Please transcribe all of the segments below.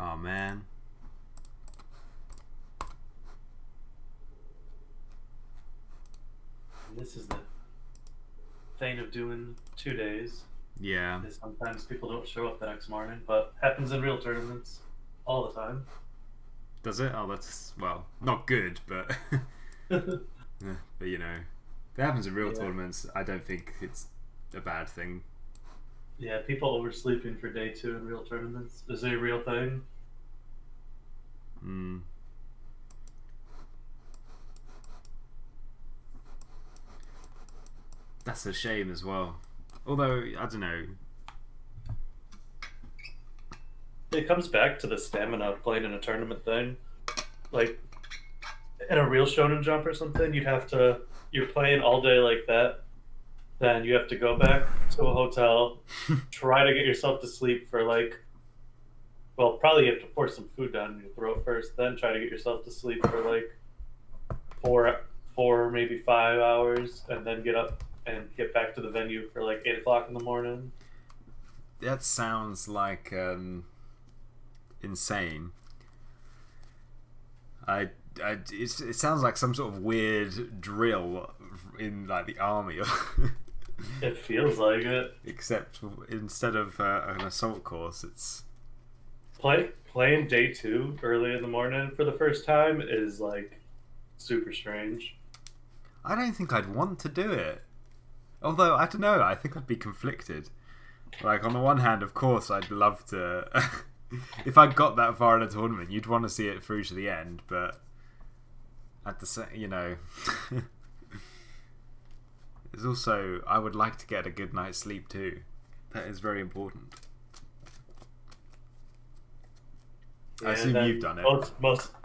Oh man. And this is the thing of doing 2 days. Yeah. Is sometimes people don't show up the next morning, but happens in real tournaments all the time. Does it? Oh, that's well, not good, but but you know, if it happens in real Yeah, tournaments, I don't think it's a bad thing. yeah. People oversleeping for day two in real tournaments is a real thing. Mm. That's a shame as well. Although I don't know. It comes back to the stamina of playing in a tournament thing. Like in a real shonen jump or something, you're playing all day like that. Then you have to go back to a hotel, try to get yourself to sleep for like, well, probably you have to force some food down your throat first, then try to get yourself to sleep for like four, maybe 5 hours, and then get up and get back to the venue for like 8 o'clock in the morning. That sounds like insane. I, it sounds like some sort of weird drill in like the army, It feels like it. except instead of an assault course, it's Playing day two early in the morning for the first time is like super strange. I don't think I'd want to do it. Although I don't know, I think I'd be conflicted. Like on the one hand, of course, I'd love to. If I got that far in a tournament, you'd want to see it through to the end, but at the same, there's also I would like to get a good night's sleep too. That is very important. I Yeah, and assume you've then done it.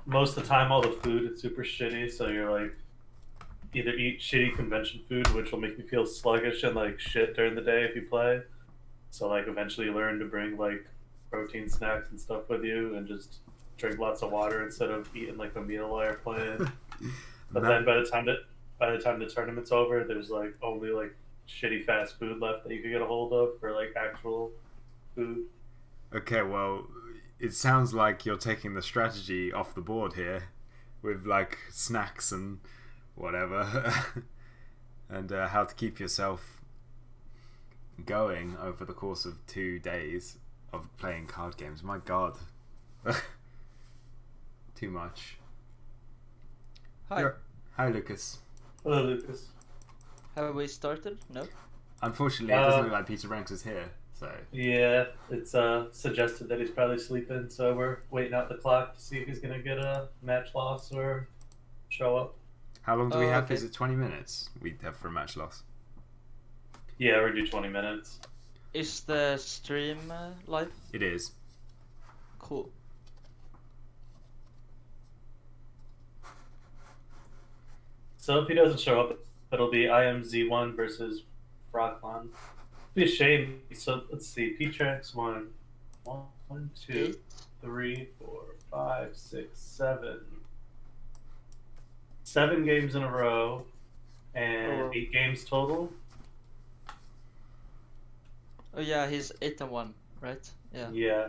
most of the time, all the food is super shitty. So you're like either eat shitty convention food, which will make you feel sluggish and like shit during the day if you play. So like eventually you learn to bring like protein snacks and stuff with you, and just drink lots of water instead of eating like a meal while you're playing. But That then by the time the tournament's over, there's like only like shitty fast food left that you can get a hold of for like actual food. okay? Well, it sounds like you're taking the strategy off the board here, with like snacks and whatever, and how to keep yourself going over the course of 2 days of playing card games. My God, too much. Hi, You're... Hi, Lucas. Hello, Lucas. have we started? No? Unfortunately, it doesn't Uh, look like Peter Ranks is here, so yeah, it's suggested that he's probably sleeping, so we're waiting out the clock to see if he's gonna get a match loss or show up. how long do we Oh, have? Is okay. it 20 minutes we have for a match loss? Yeah, we're due 20 minutes. Is the stream live? It is. Cool. So if he doesn't show up, it'll be IMZ1 versus Frogmon. Be a shame. So let's see. P-Trax won 1, 2, Eight? 3, 4, 5, 6, 7. 7 games in a row, and Oh, 8 games total. oh yeah, he's 8-1, right? Yeah. Yeah.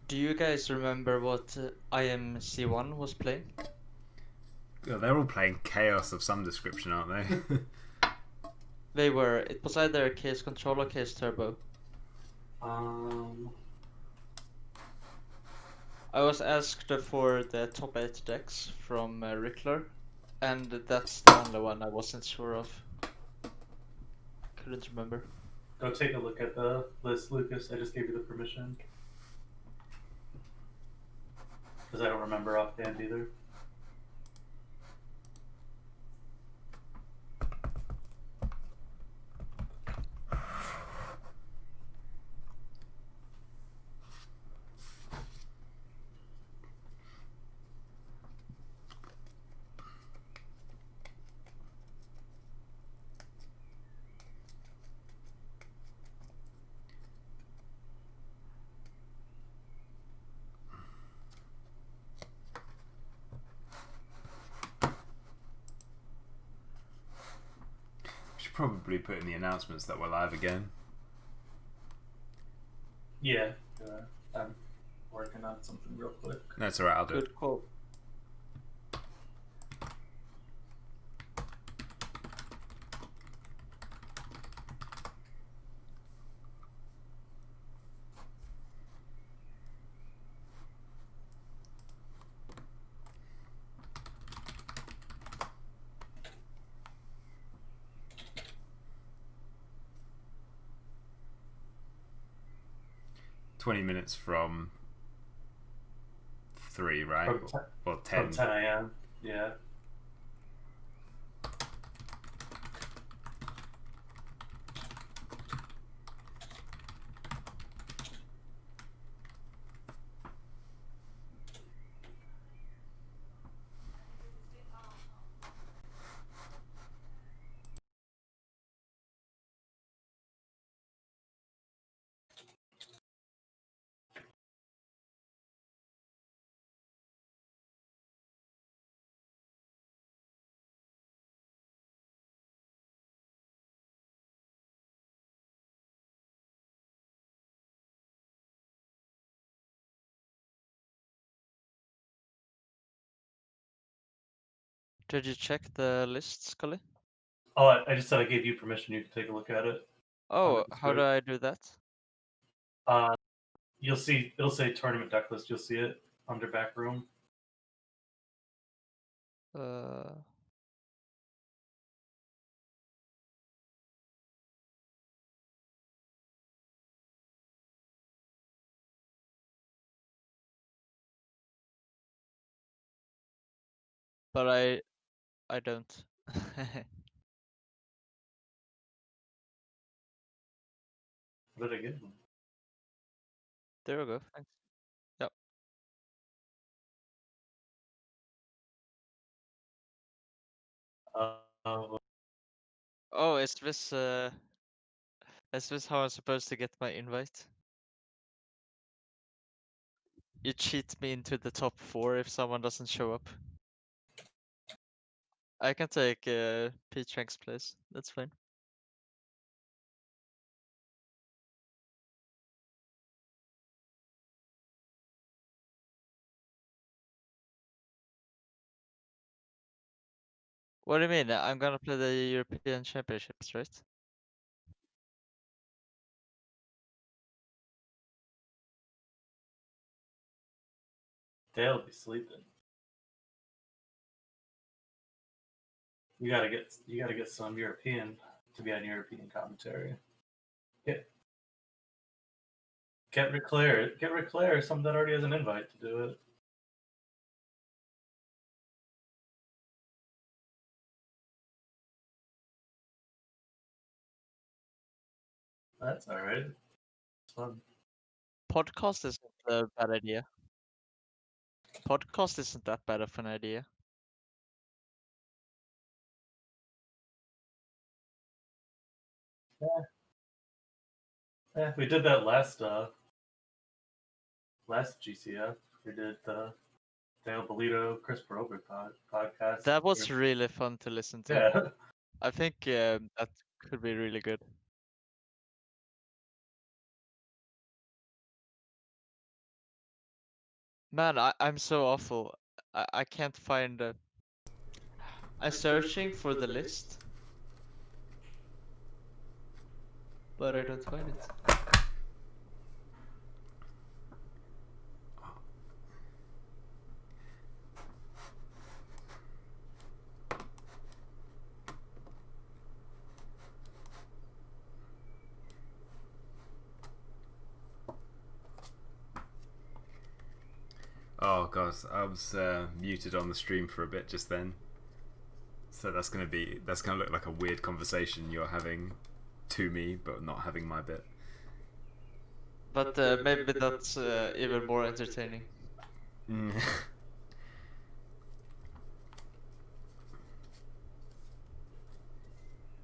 Do you guys remember what IMC1 was playing? Oh, they're all playing chaos of some description, aren't they? It was either Case Control or Case Turbo. Um. I was asked for the top 8 decks from Rickler, and that's the only one I wasn't sure of. Couldn't remember. Go take a look at the list, Lucas. I just gave you the permission because I don't remember offhand either. probably put in the announcements that we're live again. Yeah, I'm working on something real quick. That's alright, I'll do it. Good call. "20 minutes from 3, right? Or 10. From 10 a.m. Yeah. Did you check the list, Scully? Oh, I just said I gave you permission. You can take a look at it. Oh, how do I do that? You'll see. It'll say tournament deck list. You'll see it under back room. But I don't. What did I give them? There we go. Thanks. Yep. Uh, Oh, is this how I'm supposed to get my invite? You cheat me into the top 4 if someone doesn't show up. I can take Pete Trank's place. That's fine. What do you mean? I'm gonna play the European Championships, right? They'll be sleeping. You gotta get some European to be on European commentary. Get Ric Flair. Get Ric Flair, someone that already has an invite to do it. That's all right. It's fun. Podcast isn't a bad idea. Podcast isn't that bad of an idea. Yeah, we did that last GCF. We did the Dale Bolito, Chris Brober podcast. That was really fun to listen to. Yeah. I think that could be really good. Man, I'm so awful. I can't find. I'm searching for the list, but I don't find it. Oh gosh, I was muted on the stream for a bit just then. So that's gonna look like a weird conversation you're having to me, but not having my bit. But maybe that's even more entertaining.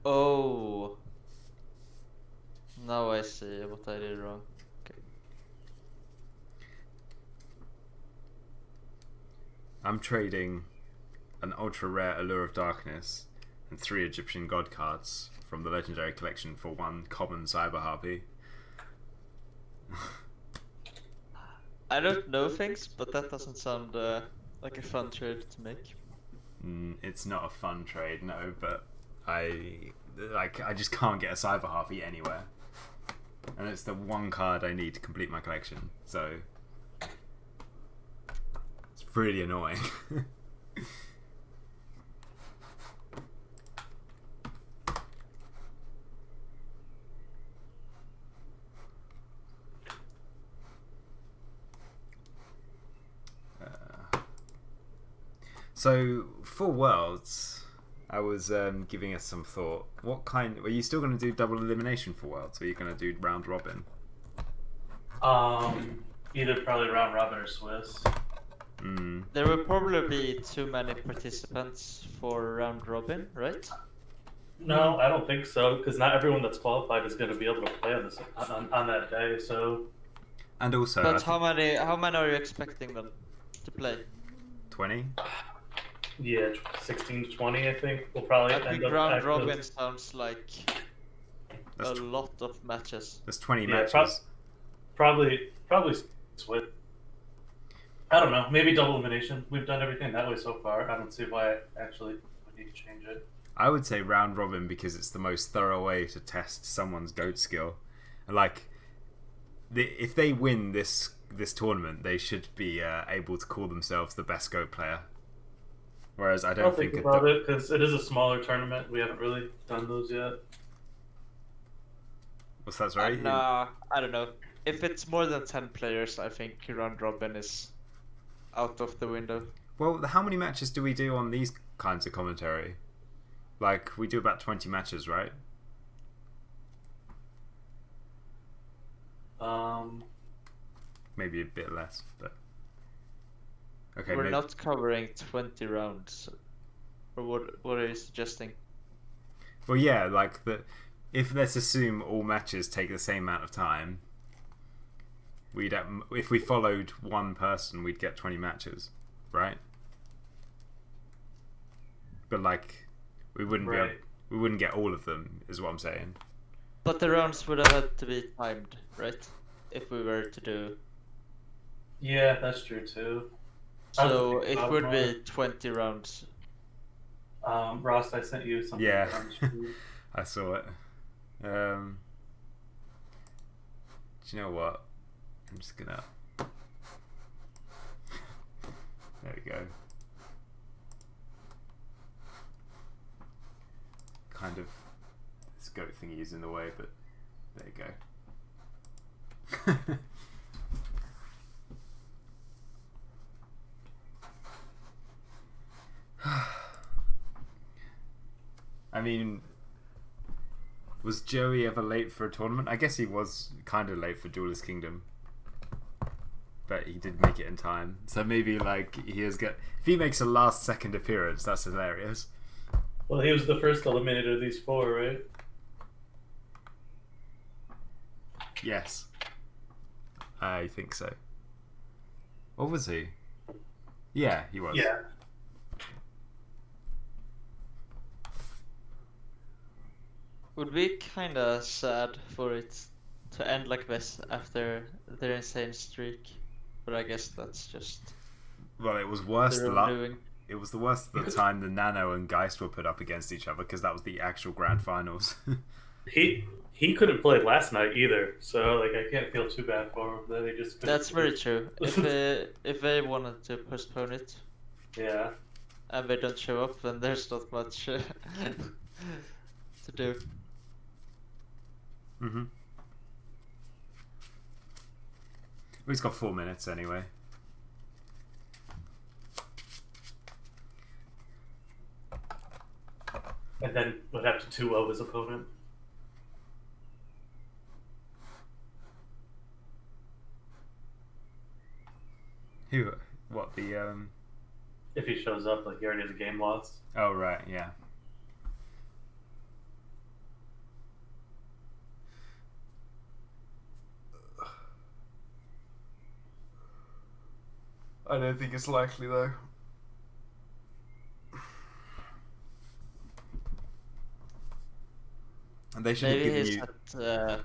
Oh, now I see what I did wrong. Okay. I'm trading an ultra rare Allure of Darkness and 3 Egyptian god cards from the Legendary Collection for 1 common Cyber Harpy. I don't know things, but that doesn't sound like a fun trade to make. It's not a fun trade, no, but I just can't get a Cyber Harpy anywhere. And it's the 1 card I need to complete my collection, so it's really annoying. So for Worlds, I was giving us some thought. What kind? Are you still going to do double elimination for Worlds, or are you going to do round robin? Either probably round robin or Swiss. There will probably be too many participants for round robin, right? No, I don't think so, because not everyone that's qualified is going to be able to play on this on that day. So. And also, but how many are you expecting them to play? 20. Yeah, 16 to 20, I think. We'll probably end up round robin sounds like that's a lot of matches. There's 20 matches. Probably Swiss. I don't know. Maybe double elimination. We've done everything that way so far. I don't see why actually we need to change it. I would say round robin because it's the most thorough way to test someone's goat skill. Like, if they win this tournament, they should be able to call themselves the best goat player. Whereas I don't think about it, because it is a smaller tournament. We haven't really done those yet. What's that, sorry? Nah, I don't know. If it's more than 10 players, I think round robin is out of the window. Well, how many matches do we do on these kinds of commentary? Like, we do about 20 matches, right? Maybe a bit less, but okay. We're not covering 20 rounds. Or what are you suggesting? Well, yeah, like if let's assume all matches take the same amount of time, if we followed one person, we'd get 20 matches, right? But like, we wouldn't get all of them, is what I'm saying. But the rounds would have had to be timed, right? If we were to do. Yeah, that's true too. So it would be 20 rounds. Ross, I sent you something. Yeah, I saw it. Do you know what? I'm just gonna. There we go. Kind of. This goat thingy is in the way, but there you go. I mean, was Joey ever late for a tournament? I guess he was kind of late for Duelist Kingdom, but he did make it in time. So maybe like if he makes a last second appearance, that's hilarious. Well, he was the first eliminator of these 4, right? Yes, I think so. What was he? Yeah, he was. Yeah. Would be kinda sad for it to end like this after their insane streak, but I guess that's just. Well, it was worse. Doing. It was the worst of the time the Nano and Geist were put up against each other because that was the actual grand finals. He couldn't play last night either, so like I can't feel too bad for him that he just. That's very true. If they wanted to postpone it. Yeah. And they don't show up, then there's not much to do. Mm-hmm. Well, he's got 4 minutes anyway. And then would have to 2-0 his opponent. Who? What, the If he shows up, like he already has a game lost. Oh, right, yeah. I don't think it's likely though. And they should have given you.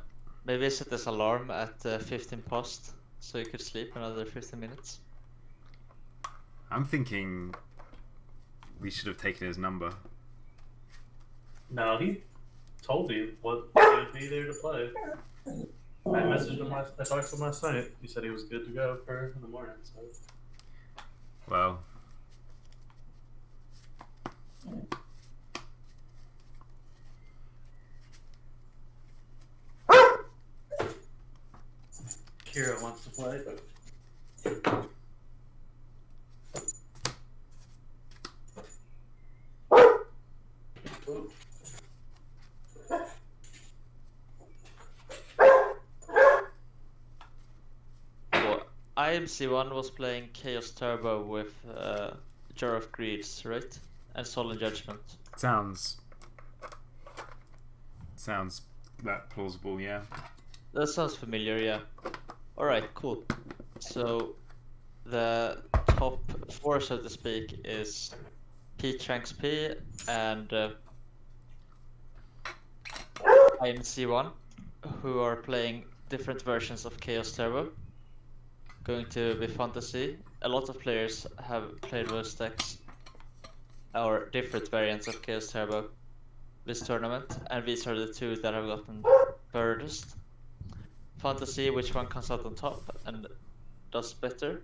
Maybe he set this alarm at 15 past, so you could sleep another 15 minutes. I'm thinking we should have taken his number. No, he told me what he would be there to play. I messaged him. I talked to him last night. He said he was good to go for in the morning. So. Well. Kira wants to play. IMC1 was playing Chaos Turbo with Jar of Greeds, right? And Solemn Judgment. Sounds that plausible, yeah. That sounds familiar, yeah. Alright, cool. So, the top 4, so to speak, is P-Tranks P and IMC1, who are playing different versions of Chaos Turbo. Going to be fun to see. A lot of players have played those decks, or different variants of Chaos Turbo this tournament, and these are the 2 that have gotten furthest. Fun to see which one comes out on top and does better.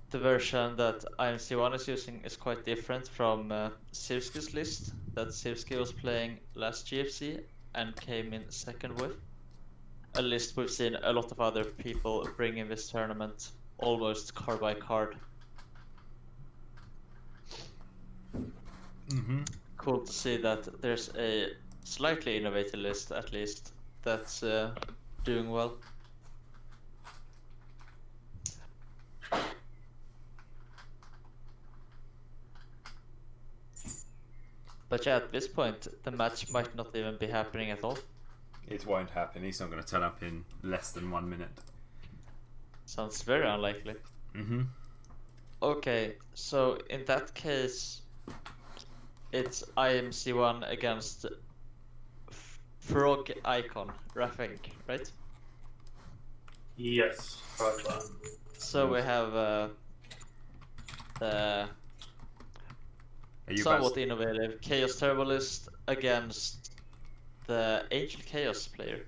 The version that IMC1 is using is quite different from Sivski's list that Sivski was playing last GFC and came in second with. A list we've seen a lot of other people bring in this tournament, almost card by card. Cool to see that there's a slightly innovative list, at least, that's doing well. But yeah, at this point, the match might not even be happening at all. It won't happen. He's not going to turn up in less than 1 minute. Sounds very unlikely. Okay, so in that case, it's IMC1 against Frog Icon, Rafink, right? Yes, Frog. So we have the somewhat innovative Chaos Turbo list against the Angel Chaos player.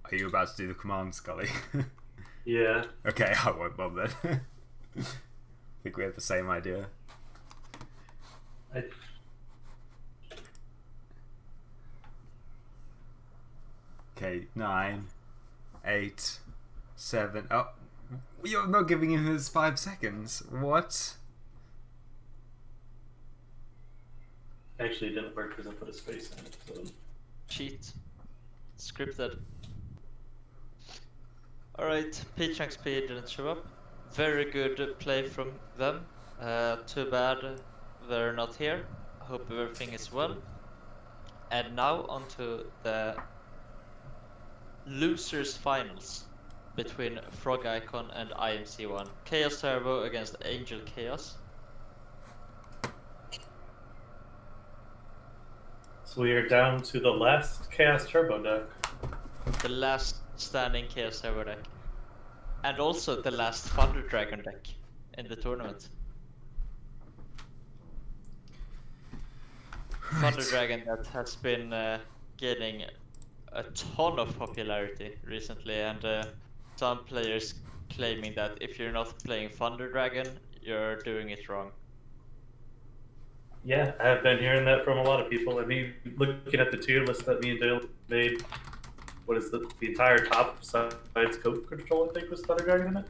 Are you about to do the command, Scully? Yeah. Okay, I won't bother then. I think we have the same idea. Okay, 9, 8, 7. Oh, you're not giving him his 5 seconds. What? Actually, it didn't work because I put a space in it. So. Cheat. Scripted. Alright, P-Tranks P didn't show up. Very good play from them. Too bad they're not here. Hope everything is well. And now onto the losers finals between Frog Icon and IMC1. Chaos Turbo against Angel Chaos. So we are down to the last Chaos Turbo deck. The last standing Chaos Turbo deck. And also the last Thunder Dragon deck in the tournament. Right. Thunder Dragon that has been getting a ton of popularity recently, and some players claiming that if you're not playing Thunder Dragon, you're doing it wrong. Yeah, I have been hearing that from a lot of people. I mean, looking at the tier list that me and Dale made, what is the entire top besides Coke Control, I think, was Thunder Dragon in it?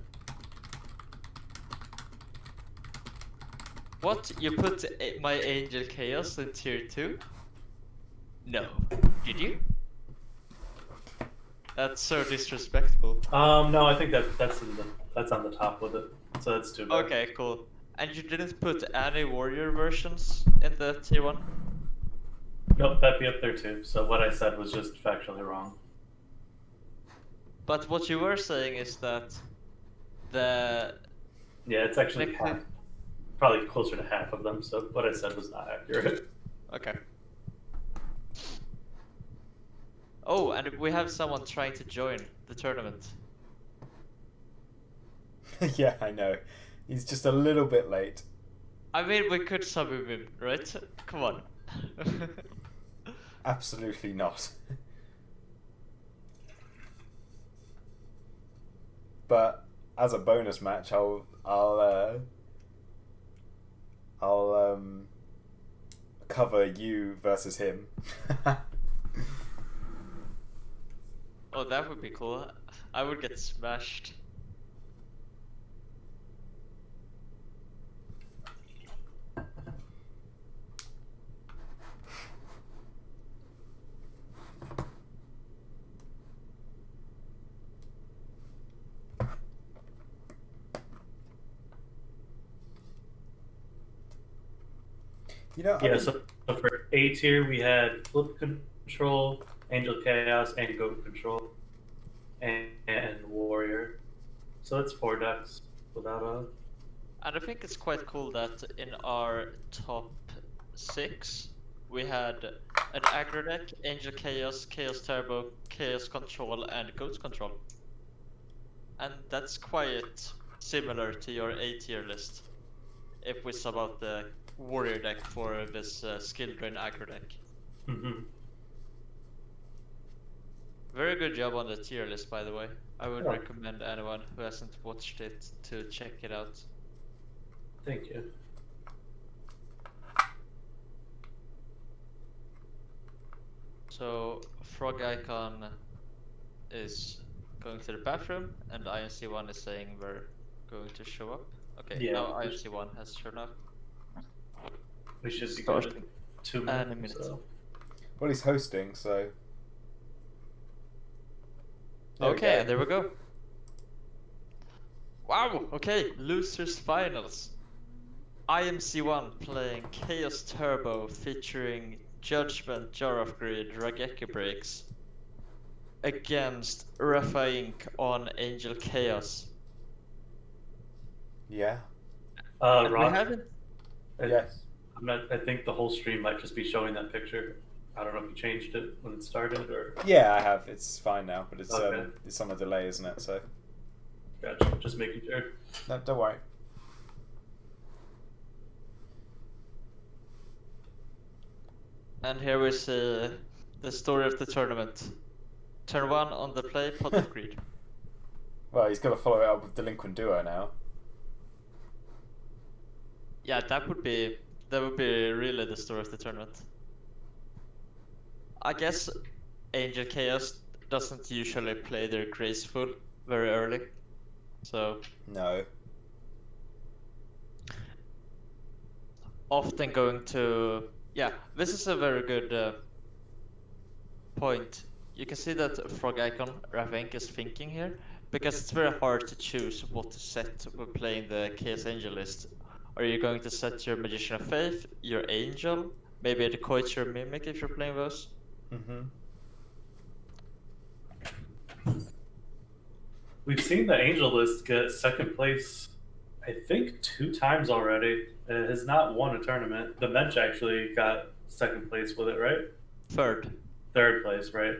What? You put my Angel Chaos in tier 2? No. Did you? That's so disrespectful. No, I think that's on the top with it. So that's too bad. Okay, cool. And you didn't put any warrior versions in the tier 1? Nope, that'd be up there too. So what I said was just factually wrong. But what you were saying is that the... Yeah, it's actually half. Probably closer to half of them, so what I said was not accurate. Okay. Oh, and we have someone trying to join the tournament. Yeah, I know. He's just a little bit late. I mean, we could sub him in, right? Come on. Absolutely not. But as a bonus match, I'll cover you versus him. Oh, that would be cool. I would get smashed. You know, I Yeah, mean, so for A tier, we had Flip Control, Angel Chaos, and Goat Control, and Warrior. So that's 4 decks without a. And I think it's quite cool that in our top 6, we had an aggro deck, Angel Chaos, Chaos Turbo, Chaos Control, and Goat Control. And that's quite similar to your A tier list, if we sub out the Warrior deck for this Skill Drain aggro deck. Mm-hmm. Very good job on the tier list, by the way. I would Yeah. recommend anyone who hasn't watched it to check it out. Thank you. So Frog Icon is going to the bathroom, and INC1 is saying we're going to show up. Okay, Yeah. now INC1 has shown up. We should be Starting good in 2 in a minutes. minute. So. well, he's hosting, so. There we Okay, go. and there we go. Wow, okay, losers finals. IMC1 playing Chaos Turbo featuring Judgment, Jar of Greed, Rageki Breaks against Rafa Inc. on Angel Chaos. Yeah. And we Rock, haven't. Yes. I think the whole stream might just be showing that picture. I don't know if you changed it when it started or. Yeah, I have. It's fine now, but Okay. it's on a delay, isn't it? So Gotcha. Just making sure. no, don't worry. And here we see the story of the tournament. Turn 1 on the play, Pot of Greed. Well, he's got to follow it up with Delinquent Duo now. Yeah, that would be really the story of the tournament. I guess Angel Chaos doesn't usually play their graceful very early, so No. often going to this is a very good point. You can see that Frog Icon Ravenk is thinking here, because it's very hard to choose what to set when playing the Chaos Angel list. Are you going to set your Magician of Faith, your Angel, maybe a Decoy Mimic if you're playing those? Mm-hmm. We've seen the Angel list get second place, I think, 2 times already. It has not won a tournament. The bench actually got second place with it, right? Third. Third place, right?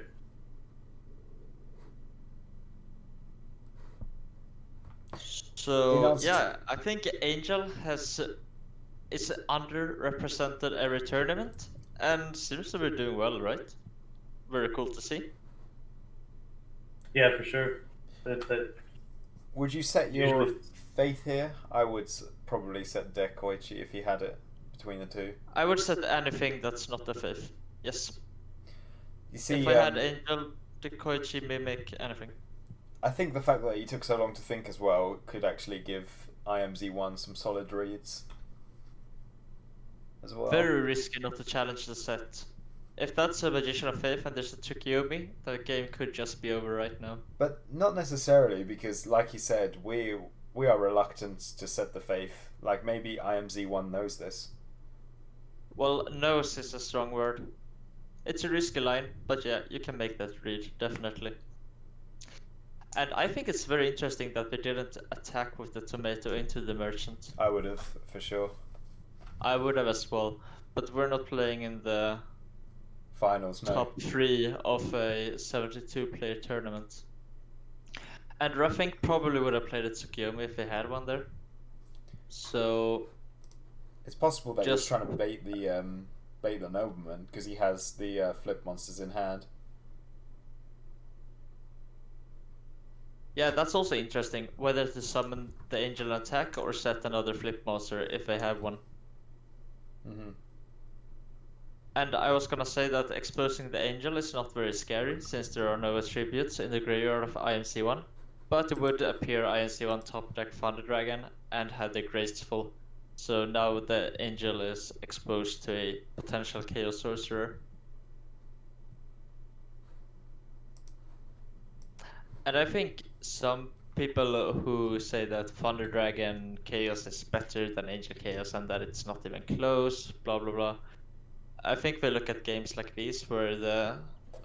So yeah, I think Angel is underrepresented every tournament and seems to be doing well, right? Very cool to see. Yeah, for sure. That Would you set your Usually- faith here? I would probably set Dekoichi if he had it between the two. I would set anything that's not a faith. Yes. You see, If I had Angel, Decoy, Mimic, anything. I think the fact that he took so long to think as well could actually give IMZ1 some solid reads as well. Very risky not to challenge the set. If that's a Magician of Faith and there's a Tsukiyomi, the game could just be over right now. But not necessarily, because like you said, we are reluctant to set the faith. Like maybe IMZ1 knows this. Well, knows is a strong word. It's a risky line, but yeah, you can make that read, definitely. And I think it's very interesting that we didn't attack with the tomato into the merchant. I would have, for sure. I would have as well, but we're not playing in the finals. No. top 3 of a 72-player tournament. And Ruffink probably would have played at Tsukiyomi if they had one there. So It's possible that he was just trying to bait the nobleman because he has the flip monsters in hand. yeah, that's also interesting. Whether to summon the angel attack or set another flip monster if they have one. Mm-hmm. And I was gonna say that exposing the angel is not very scary since there are no attributes in the graveyard of IMC1, but it would appear IMC1 top deck Thunder Dragon and had the graceful. So now the angel is exposed to a potential Chaos Sorcerer. And I think some people who say that Thunder Dragon Chaos is better than Angel Chaos and that it's not even close, blah blah blah. I think they look at games like these where the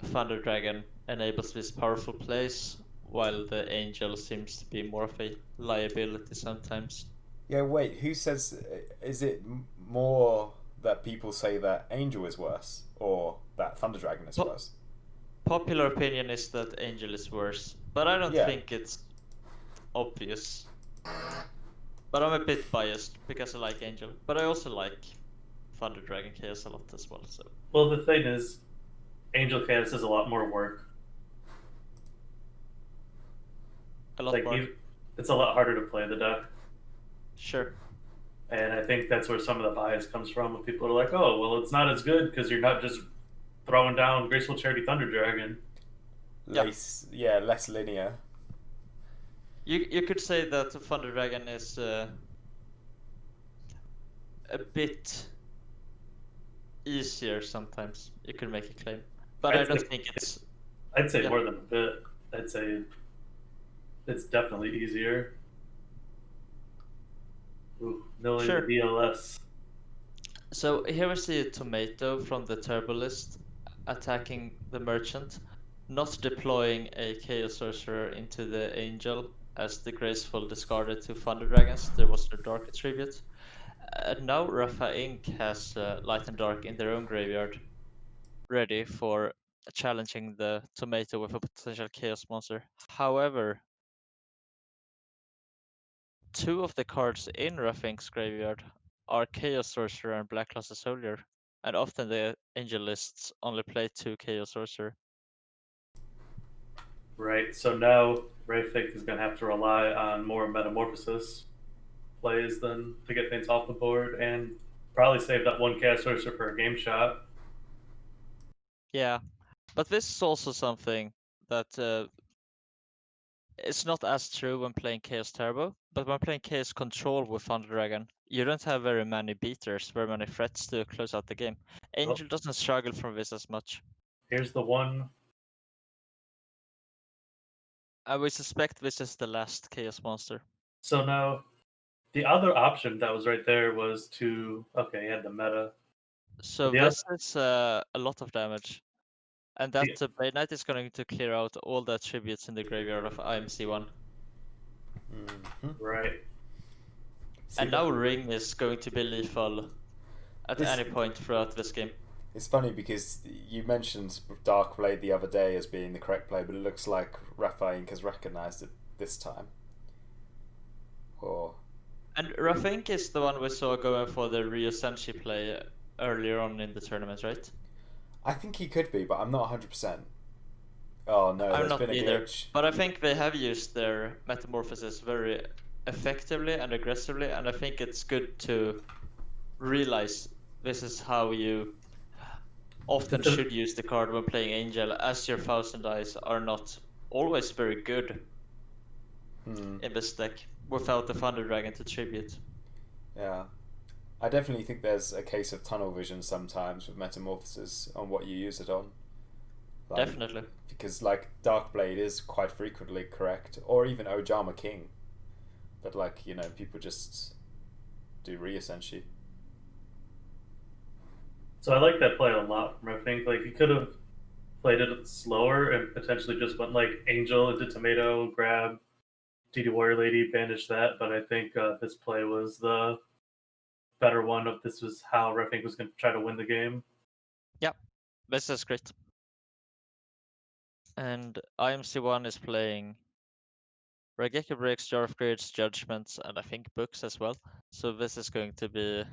Thunder Dragon enables these powerful plays, while the Angel seems to be more of a liability sometimes. Yeah, wait. Who says? Is it more that people say that Angel is worse, or that Thunder Dragon is Po- worse? Popular opinion is that Angel is worse, but I don't Yeah. think it's obvious. But I'm a bit biased because I like Angel, but I also like Thunder Dragon Chaos a lot as well. So Well, the thing is, Angel Chaos is a lot more work. a lot Like, more. it's a lot harder to play the deck. Sure. And I think that's where some of the bias comes from. When people are like, "Oh, well, it's not as good because you're not just throwing down Graceful Charity Thunder Dragon." Less linear. You could say that Thunder Dragon is a bit easier sometimes. You could make a claim, but I don't think it's. I'd say Yeah. more than a bit. I'd say it's definitely easier. Ooh, knowing Sure. the DLS. So here we see a tomato from the turbo list attacking the merchant, not deploying a Chaos Sorcerer into the Angel as the Graceful discarded to Thunder Dragons. There was no Dark attribute. Now Rafa Inc. has Light and Dark in their own graveyard, ready for challenging the tomato with a potential Chaos monster. However, 2 of the cards in Rafa Inc.'s graveyard are Chaos Sorcerer and Black Closet Soldier, and often the Angel lists only play 2 Chaos Sorcerer. Right. So now Rayfik is going to have to rely on more Metamorphosis plays than to get things off the board, and probably save that one Chaos Sorcerer for a game shot. Yeah, but this is also something that it's not as true when playing Chaos Turbo, but when playing Chaos Control with Thunder Dragon, you don't have very many beaters, very many threats to close out the game. Angel doesn't struggle from this as much. Here's the one. I would suspect this is the last Chaos monster. So now the other option that was right there was to okay, he had the meta. So The this is a lot of damage. And that Blade Knight is going to clear out all the attributes in the graveyard of IMC1. Mm-hmm. Right. And now Ring is going to be lethal at any point throughout this game. It's funny because you mentioned Dark Blade the other day as being the correct play, but it looks like Rafa Inc. has recognised it this time. And Rafa Inc. is the one we saw going for the Ryo Senshi play earlier on in the tournament, right? I think he could be, but I'm not 100%. Oh no, I'm there's not been a either. glitch. But I think they have used their Metamorphosis very effectively and aggressively, and I think it's good to realize this is how you often should use the card when playing Angel, as your 1000 eyes are not always very good in this deck without the Thunder Dragon to tribute. Yeah. I definitely think there's a case of tunnel vision sometimes with Metamorphosis on what you use it on. Like, Definitely. Because like Darkblade is quite frequently correct, or even Ojama King. But like, you know, people just do Ryo-Senshi. So I like that play a lot from Rayfik. Like he could have played it slower and potentially just went like Angel into Tomato, grab DD Warrior Lady, bandage that. But I think this play was the better one. Of this was how Rayfik was going to try to win the game. Yep. This is great. And IMC1 is playing Raigeki Breaks, Jar of Grades, Judgments, and I think Books as well. So this is going to be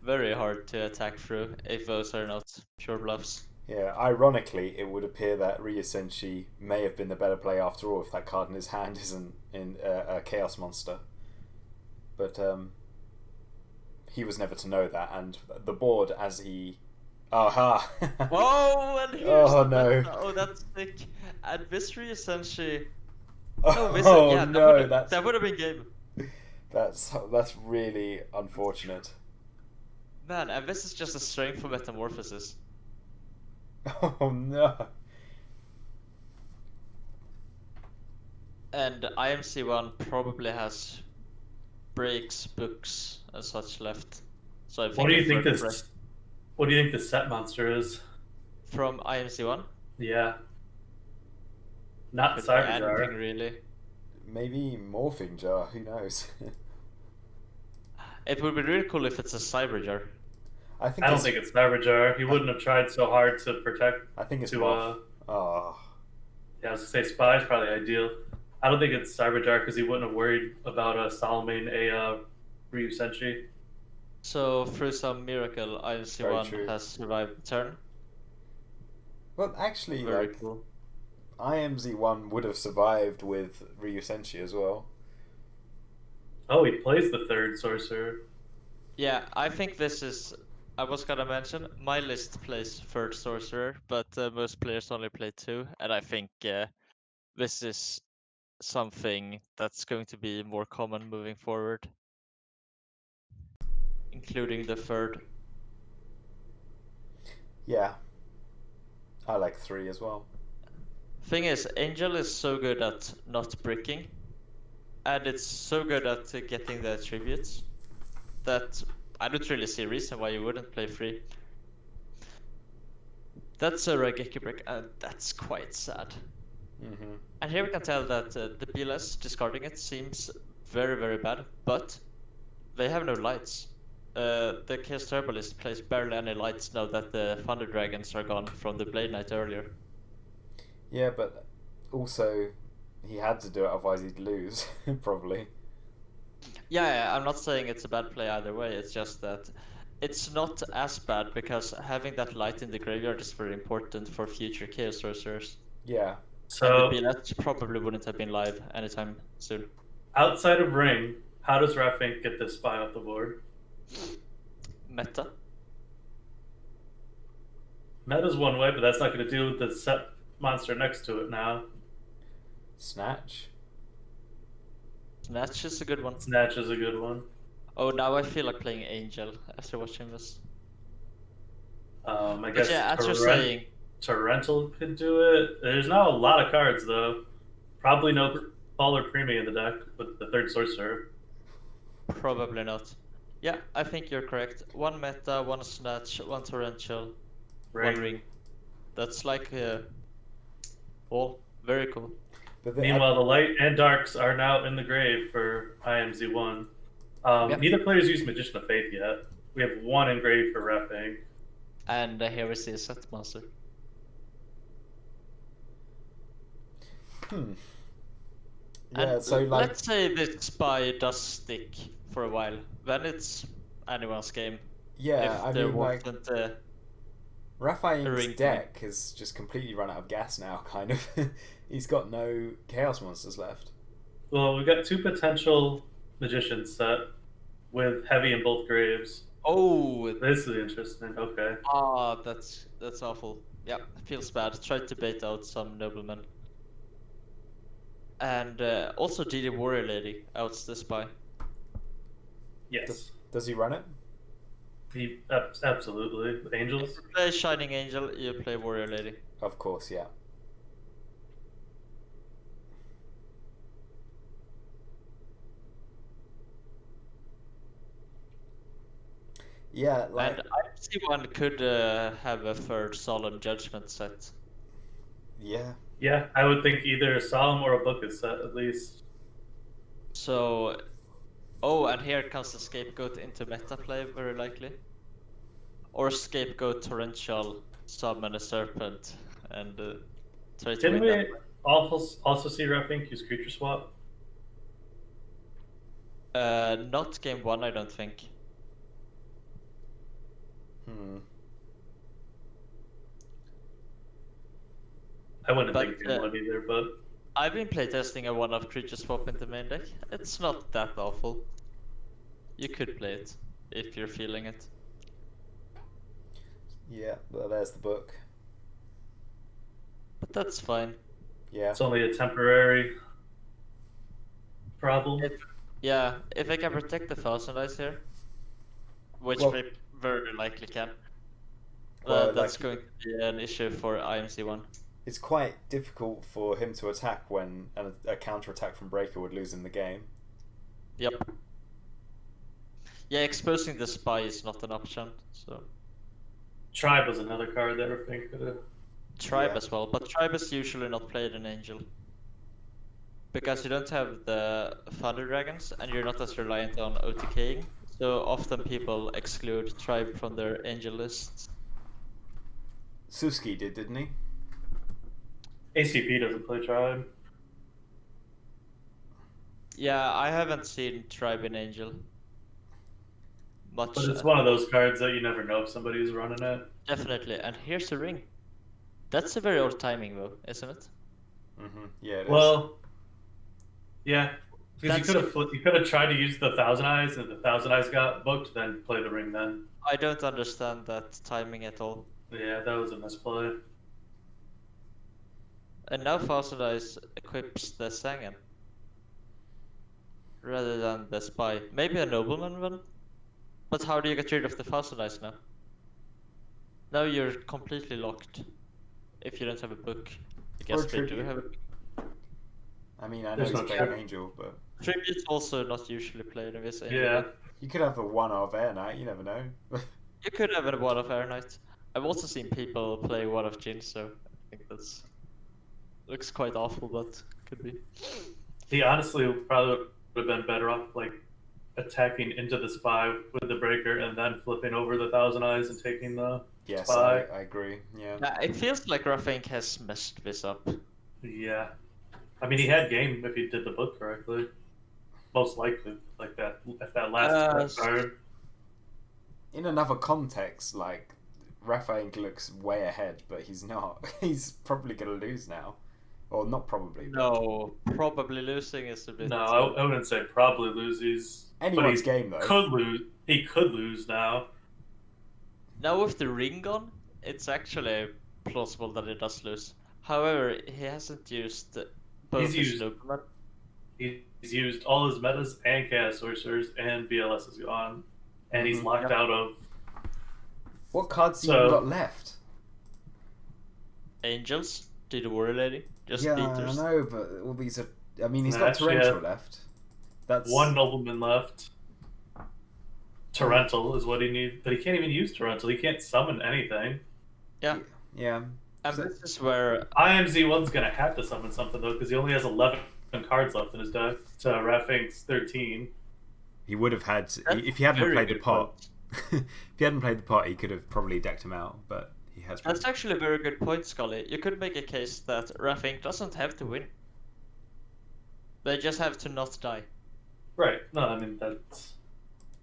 very hard to attack through if those are not pure bluffs. Yeah, ironically, it would appear that Ryu Senshi may have been the better play after all if that card in his hand isn't in a Chaos Monster. But he was never to know that, and the board as he... Aha! Whoa, and here's Oh, the no. meta. Oh, that's sick. And this Ryu Senshi... Oh, No, this, yeah, no, that would have been game. that's really unfortunate. Man, and this is just a strength for Metamorphosis. Oh no. And IMC1 probably has breaks, books, and such left. So I think What do you a think third this? break What do you think the set monster is? from IMC1? Yeah. Not Could be Cyber anything Jar. really. Maybe Morphing Jar, who knows? It would be really cool if it's a Cyber Jar. I don't think it's Cyber Jar. He wouldn't have tried so hard to protect. I think it's to Morph. Oh. Yeah, I was gonna say Spy is probably ideal. I don't think it's Cyber Jar because he wouldn't have worried about Solomon Ryu Senshi. So through some miracle, Very IMC1 true. has survived the turn. Well, actually, Very like, cool. IMZ1 would have survived with Ryu Senshi as well. Oh, he plays the third sorcerer. Yeah, I think this is... I was gonna mention, my list plays third sorcerer, but most players only play 2, and I think this is something that's going to be more common moving forward. Including the third. Yeah. I like 3 as well. Thing is, Angel is so good at not bricking, and it's so good at getting the attributes, that I don't really see a reason why you wouldn't play 3. That's a Raigeki brick, and that's quite sad. Mm-hmm. And here we can tell that the BLS discarding it seems very, very bad, but they have no lights. The Chaos Turbolist plays barely any lights now that the Thunder Dragons are gone from the Blade Knight earlier. Yeah, but also he had to do it, otherwise he'd lose, probably. Yeah, I'm not saying it's a bad play either way, it's just that it's not as bad because having that light in the graveyard is very important for future Chaos Sorcerers. Yeah. So, and the BLS probably wouldn't have been live anytime soon. Outside of Ring, how does Raffink get this Spy off the board? Meta. Meta's one way, but that's not going to deal with the set monster next to it now. Snatch. Snatch is a good one. Snatch is a good one. Oh, now I feel like playing Angel after watching this. I guess yeah, as you're saying, Torrental could do it. There's not a lot of cards though. Probably no Fall or Premium in the deck with the third sorcerer. probably not. Yeah, I think you're correct. 1 meta, 1 snatch, 1 torrential, 1 ring. That's like all very cool. But Meanwhile, the light and darks are now in the grave for IMZ1. Yep. Neither player's used Magician of Faith yet. We have 1 engraved for Raffink. And here we see a set monster. Yeah, and so like, let's say this spy does stick for a while, then it's anyone's game. yeah, if I there mean, like, wasn't Raphael's ring deck has just completely run out of gas now, kind of. He's got no Chaos Monsters left. Well, we've got 2 potential Magicians set with Heavy in both graves. Oh, This is interesting. Okay. that's awful. Yeah, feels bad. Tried to bait out some noblemen. And also DD Warrior Lady outs the spy. Yes. Does he run it? He absolutely. Angels. If you play Shining Angel, you play Warrior Lady. Of course, yeah. Yeah, like, And IMC1 could have a third Solemn Judgment set. yeah. Yeah, I would think either a Solemn or a Book is set at least. So, oh, and here comes the Scapegoat into meta play, very likely. Or Scapegoat Torrential summon a serpent and try to Didn't win that. we also see Refink use creature swap? Not game 1, I don't think. I wouldn't But, think game one either, but I've been playtesting a one-off creature swap in the main deck. It's not that awful. You could play it if you're feeling it. Yeah, well, there's the book. But that's fine. Yeah. it's only a temporary problem. If I can protect the Thousand Eyes here, which Well- we very likely can, Well, that's like- going to be an issue for IMC1. It's quite difficult for him to attack when a counter attack from Breaker would lose him the game. Yep. Yeah, exposing the spy is not an option, so Tribe was another card that Refink could have. Tribe Yeah. as well, but Tribe is usually not played in Angel. Because you don't have the Thunder Dragons and you're not as reliant on OTKing, so often people exclude Tribe from their Angel lists. Suski didn't he? ACP doesn't play Tribe. Yeah, I haven't seen Tribe in Angel much. But it's one of those cards that you never know if somebody's running it. Definitely, and here's the ring. That's a very old timing though, isn't it? Yeah, it is. Well, yeah. Because That's- you could have tried to use the Thousand Eyes, and if the Thousand Eyes got booked, then play the ring then. I don't understand that timing at all. Yeah, that was a misplay. And now Thousand Eyes equips the Sangan. Rather than the Spy. Maybe a Nobleman one? But how do you get rid of the Thousand Eyes now? Now you're completely locked. If you don't have a book. I guess Or a they do tribute. have a I mean, I know There's he's no playing trip. Angel, but Tribute's also not usually played in this Angel Yeah. deck. you could have a one-off Air Knight. You never know. You could have a Ward of Air Knight. I've also seen people play Ward of Jin, so I think that's looks quite awful, but could be. He honestly probably would have been better off like attacking into the spy with the breaker and then flipping over the Thousand Eyes and taking the Yes, spy. I agree. Yeah. Yeah, it feels like Rafink has messed this up. Yeah. I mean, he had game if he did the book correctly. Most likely, like that. If that last card. In another context, like Rafael looks way ahead, but he's not. He's probably gonna lose now, or not probably. But No, probably losing is a bit. No, I wouldn't say probably lose. He's anyone's but he game though. could lose. He could lose now. Now with the ring gone, it's actually plausible that he does lose. However, he hasn't used both He's his used- Nobleman. He's used all his metas and chaos sorcerers, and BLS is gone, and he's Mhm. locked out of. What cards do So- you got left? Angels, do the Warrior Lady, just Yeah, beaters. I know, but all these are. I mean, he's got Match, Torrential yeah. left. That's One nobleman left. Torrential is what he needs, but he can't even use Torrential. He can't summon anything. Yeah, Yeah. and So- this is where IMZ1's gonna have to summon something though, because he only has 11 cards left in his deck to Rafink's 13. He would have had That's if he hadn't very played the good pot. If he hadn't played the pot, he could have probably decked him out, but he has. That's actually a very good point, Scully. You could make a case that Rafink doesn't have to win. They just have to not die. Right. No, I mean that's.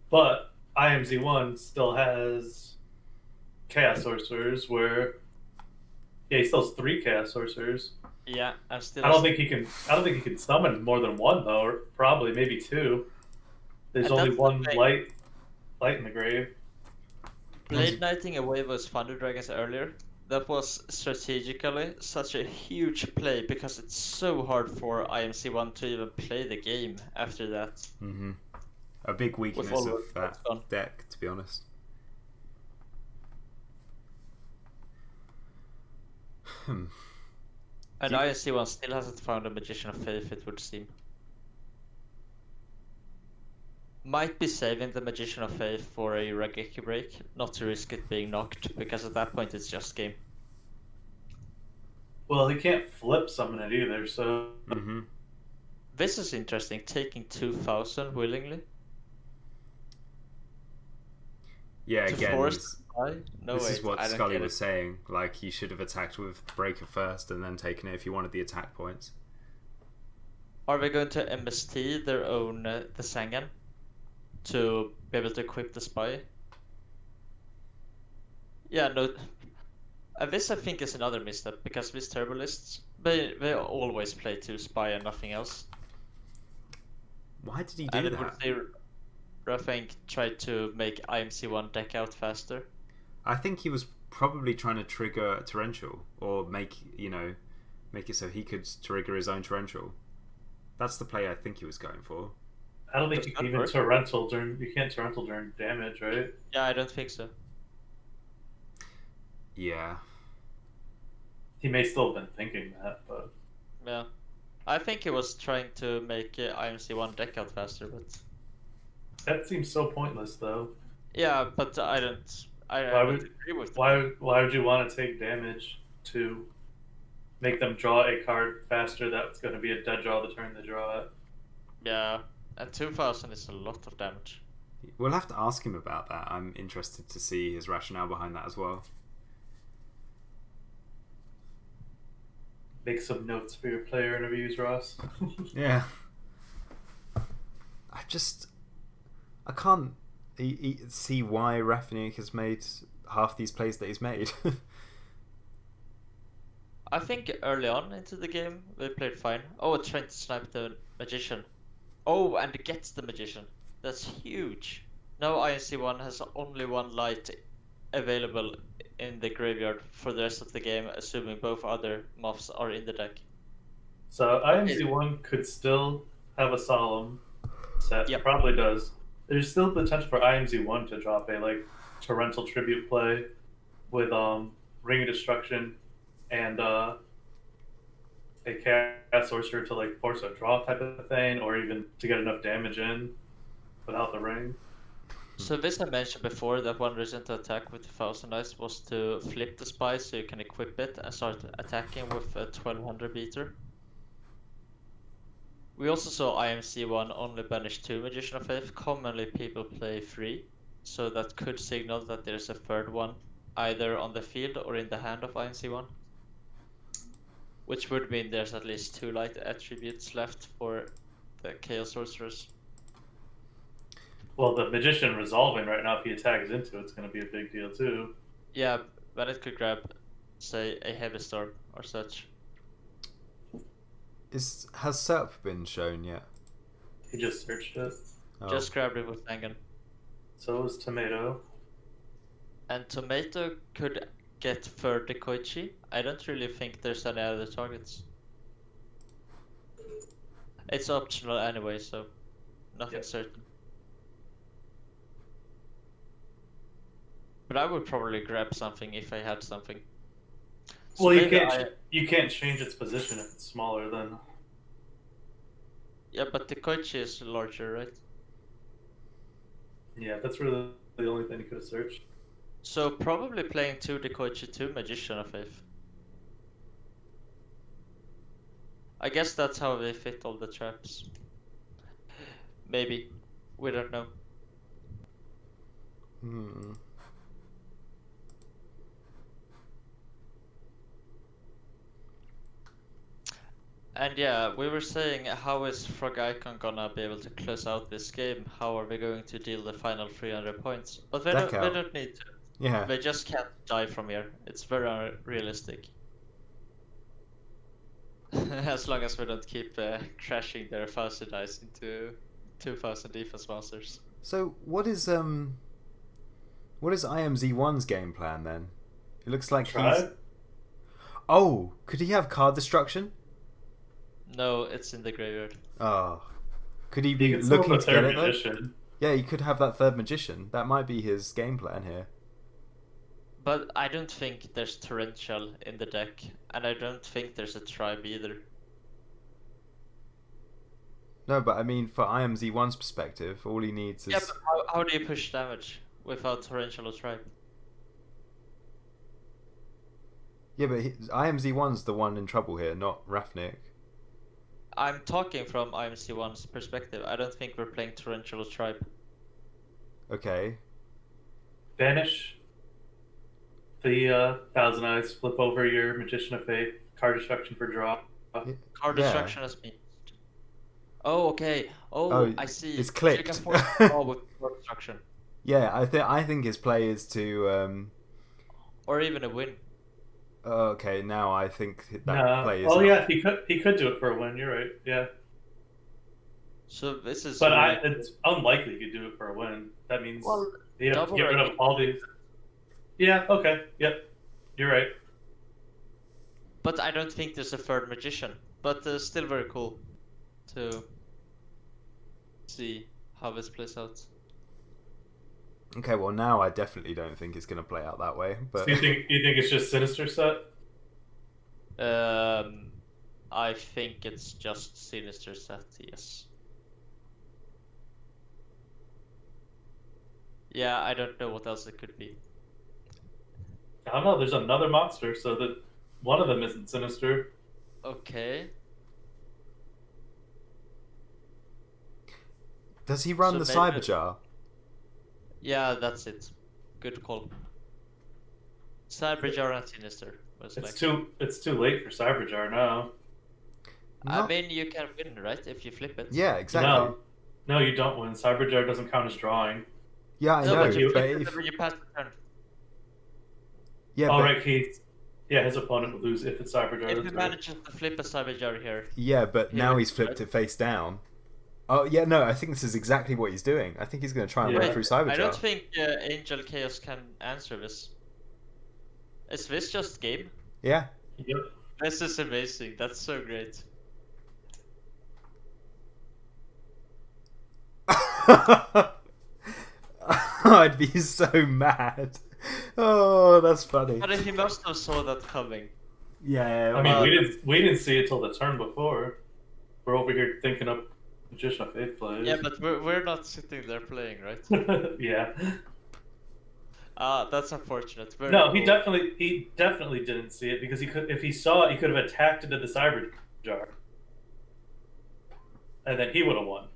But IMZ1 still has Chaos Sorcerers, where yeah, he still has 3 Chaos Sorcerers. Yeah, and still. I don't think he can. I don't think he can summon more than 1 though, or probably maybe 2. There's And only that's the 1 thing. light in the grave. Blade Knighting away those Thunder Dragons earlier. That was strategically such a huge play because it's so hard for IMC1 to even play the game after that. Mm-hmm. A big weakness all of the that cards gone. deck, to be honest. Hmm. And Do you- IMC1 still hasn't found a Magician of Faith, it would seem. Might be saving the Magician of Faith for a Rageki break, not to risk it being knocked, because at that point it's just game. Well, he can't flip summon it either, so Mm-hmm. This is interesting, taking 2000 willingly. Yeah, To again, force the spy? No, this wait, is what I don't Scully get was it. saying. Like, he should have attacked with Breaker first and then taken it if he wanted the attack points. Are we going to MST their own the Sangan to be able to equip the spy? Yeah, no. This I think is another misstep because these turbolists they always play to spy and nothing else. Why did he And do it would that? say Rafang tried to make IMC1 deck out faster. I think he was probably trying to trigger a torrential or make it so he could trigger his own torrential. That's the play I think he was going for. I don't think Does you that can even work? torrential during. You can't torrential during damage, right? Yeah, I don't think so. Yeah. He may still have been thinking that, but Yeah. I think he was trying to make IMC1 deck out faster, but that seems so pointless, though. yeah, but I don't Why don't would agree with why would you want to take damage to make them draw a card faster? That's going to be a dead draw the turn they draw it. Yeah, and 2000 is a lot of damage. We'll have to ask him about that. I'm interested to see his rationale behind that as well. Make some notes for your player interviews, Ross. Yeah. I can't see why Rafniak has made half these plays that he's made. I think early on into the game they played fine. Oh, trying to snipe the magician. Oh, and gets the magician. That's huge. Now INC1 has only one light available in the graveyard for the rest of the game, assuming both other moths are in the deck. So IMC1 could still have a solemn set. Yep. Probably does. There's still potential for IMZ1 to drop a torrential tribute play with Ring of Destruction and a cast sorcerer to force a draw type of thing, or even to get enough damage in without the ring. So this I mentioned before that one reason to attack with 1000 Ice was to flip the spy so you can equip it and start attacking with a 1200 beater. We also saw IMC1 only banish 2 Magician of Faith. Commonly people play 3, so that could signal that there's a third one, either on the field or in the hand of IMC1. Which would mean there's at least 2 light attributes left for the Chaos Sorcerers. Well, the Magician resolving right now, if he attacks into it's going to be a big deal too. Yeah, but it could grab, say, a Heavy Storm or such. Has SERP been shown yet? He just searched it. Oh. Just grabbed it with Tangan. So is Tomato. And Tomato could get third Koichi. I don't really think there's any other targets. It's optional anyway, so nothing certain. But I would probably grab something if I had something. So Well, you can't change its position if it's smaller than. Yeah, but the Koichi is larger, right? Yeah, that's really the only thing you could have searched. So probably playing 2 Koichi 2 Magician of Faith. I guess that's how they fit all the traps. Maybe. We don't know. And yeah, we were saying, how is Frog Icon gonna be able to close out this game? How are we going to deal the final 300 points? But they don't need to. Yeah. They just can't die from here. It's very unrealistic. As long as we don't keep crashing their 1000 dice into 2000 defense monsters. So what is IMZ1's game plan then? It looks like he's... Oh, could he have card destruction? No, it's in the graveyard. Oh. Could he be looking to get it though? Magician. Yeah, he could have that third magician. That might be his game plan here. But I don't think there's Torrential in the deck, and I don't think there's a tribe either. No, but I mean, for IMZ1's perspective, all he needs is... Yeah, but how do you push damage without Torrential or tribe? Yeah, but IMZ1's the one in trouble here, not Rafniak. I'm talking from IMC1's perspective. I don't think we're playing Torrential or tribe. Okay. banish the Thousand Eyes, flip over your Magician of Fate, card destruction for draw. Card Yeah. destruction has been. Oh, okay. Oh, Oh, I see. it's So you clicked. can force draw with card destruction, Yeah, I think his play is to. or even a win. Okay, now I think that No. play is. Oh not. yeah, he could do it for a win. You're right. Yeah, So this is. but really it's unlikely you could do it for a win. That means Well, you have to double get rid of ranking. all these. Yeah. Okay. Yep. You're right. But I don't think there's a third magician. But still very cool to see how this plays out. Okay, well now I definitely don't think it's going to play out that way. But So you think it's just Sinister set? I think it's just Sinister set, yes. Yeah, I don't know what else it could be. I don't know. There's another monster, so that one of them isn't Sinister. Okay. does he run So the maybe- Cyberjar? Yeah, that's it. Good call. Cyberjar and Sinister. Was It's like... too late for Cyberjar now. I Not- mean, you can win, right? If you flip it. Yeah, exactly. No, you don't win. Cyberjar doesn't count as drawing. Yeah, I No, know. but you But flip it if, when you pass the turn. yeah, All but, right, his opponent would lose if it's Cyberjar. If that's he right. manages to flip a Cyberjar here. yeah, but He now wins, he's flipped right? it face down. Oh yeah, no, I think this is exactly what he's doing. I think he's going to try and run Yeah. through Cyberjar. I don't think Angel Chaos can answer this. Is this just game? Yeah. Yep. This is amazing. That's so great. I'd be so mad. Oh, that's funny. But he must have saw that coming. Yeah. I mean, Well- we didn't see it till the turn before. We're over here thinking of Magician of Faith plays. Yeah, but we're not sitting there playing, right? yeah. That's unfortunate. Very No, cool. he definitely didn't see it because he could. If he saw it, he could have attacked into the Cyberjar, and then he would have won.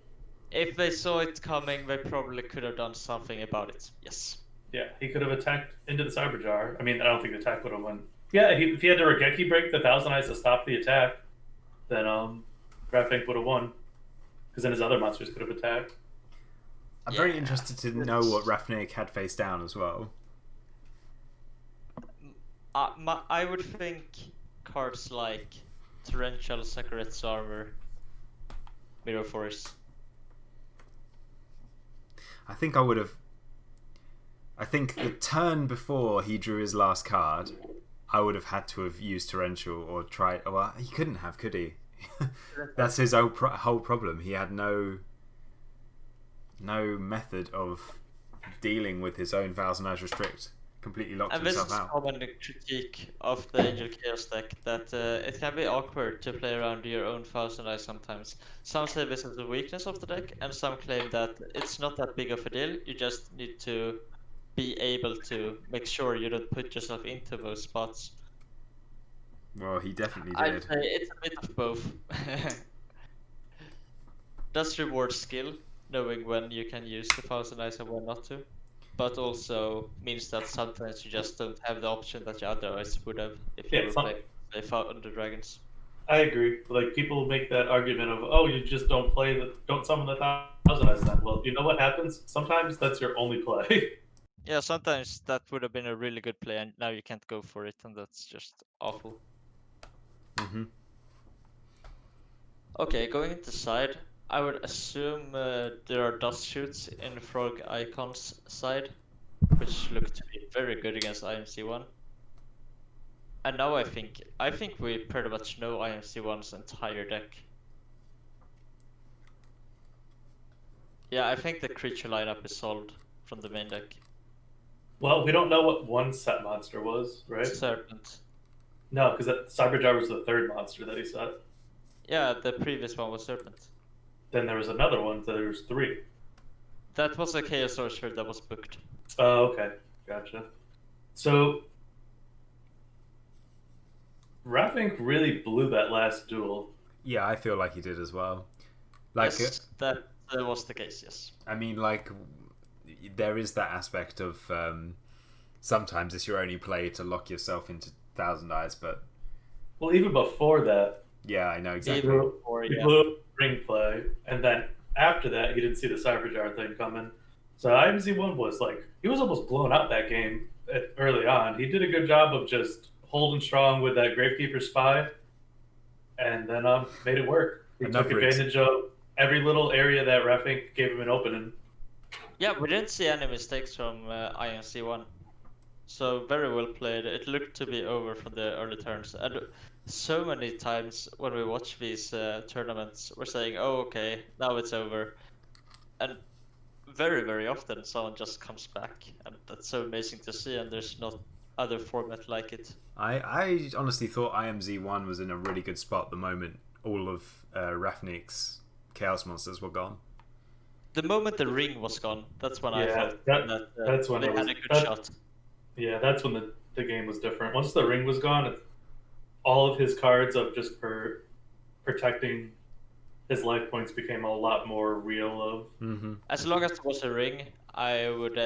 If they saw it coming, they probably could have done something about it. Yes. Yeah, he could have attacked into the Cyberjar. I mean, I don't think the attack would have won. Yeah, if he had to Regeki break the Thousand Eyes to stop the attack, then Graphank would have won. Because then his other monsters could have attacked. I'm very Yeah. interested to know what Ravnik had face down as well. I would think cards like Torrential Sacret's Armor, Mirror Force. I think I would have. I think the turn before he drew his last card, I would have had to have used Torrential or tried. Well, he couldn't have, could he? That's his whole problem. He had no method of dealing with his own Thousand Eyes Restrict. Completely locked And this himself is out. common critique of the Angel Chaos deck, that it can be awkward to play around your own Thousand Eyes sometimes. Some say this is the weakness of the deck, and some claim that it's not that big of a deal, you just need to be able to make sure you don't put yourself into those spots. Well, he definitely I'd did. say it's a bit of both. Does reward skill, knowing when you can use the Thousand Eyes and when not to, but also means that sometimes you just don't have the option that you otherwise would have if you Yeah, were playing Thunder Dragons. I agree. Like people make that argument of, oh, you just don't summon the Thousand Eyes then. Well, you know what happens? Sometimes that's your only play. Yeah, sometimes that would have been a really good play, and now you can't go for it, and that's just awful. Hmm. Okay, going into side, I would assume there are dust shoots in Frog Icon's side, which look to be very good against IMC1. And now I think we pretty much know IMC1's entire deck. Yeah, I think the creature lineup is solved from the main deck. Well, we don't know what one set monster was, right? Serpent. No, because Cyberjar was the third monster that he set. Yeah, the previous one was Serpent. Then there was another one, so there was three. That was a Chaos Sorcerer that was booked. Oh, okay. Gotcha. So, Ravink really blew that last duel. Yeah, I feel like he did as well. Like, Yes, that was the case, yes. I mean, like, there is that aspect of sometimes it's your only play to lock yourself into Thousand Eyes, but Well, even before that, yeah, I know he exactly. blew up ring play, and then after that, he didn't see the Cyberjar thing coming. So IMZ1 was like, he was almost blown out that game early on. He did a good job of just holding strong with that Gravekeeper spy, and then made it work. He took advantage of every little area that Refink gave him an opening. Yeah, we didn't see any mistakes from IMC1. So very well played. It looked to be over from the early turns. And so many times when we watch these tournaments, we're saying, oh, okay, now it's over. And very, very often someone just comes back. And that's so amazing to see, and there's not other format like it. I honestly thought IMZ1 was in a really good spot the moment all of Rafnik's Chaos Monsters were gone. The moment the ring was gone, that's when I felt that's when they had a good shot. Yeah, that's when the game was different. Once the ring was gone, all of his cards of just protecting his life points became a lot more real of. Mm-hmm. As long as there was a ring, I would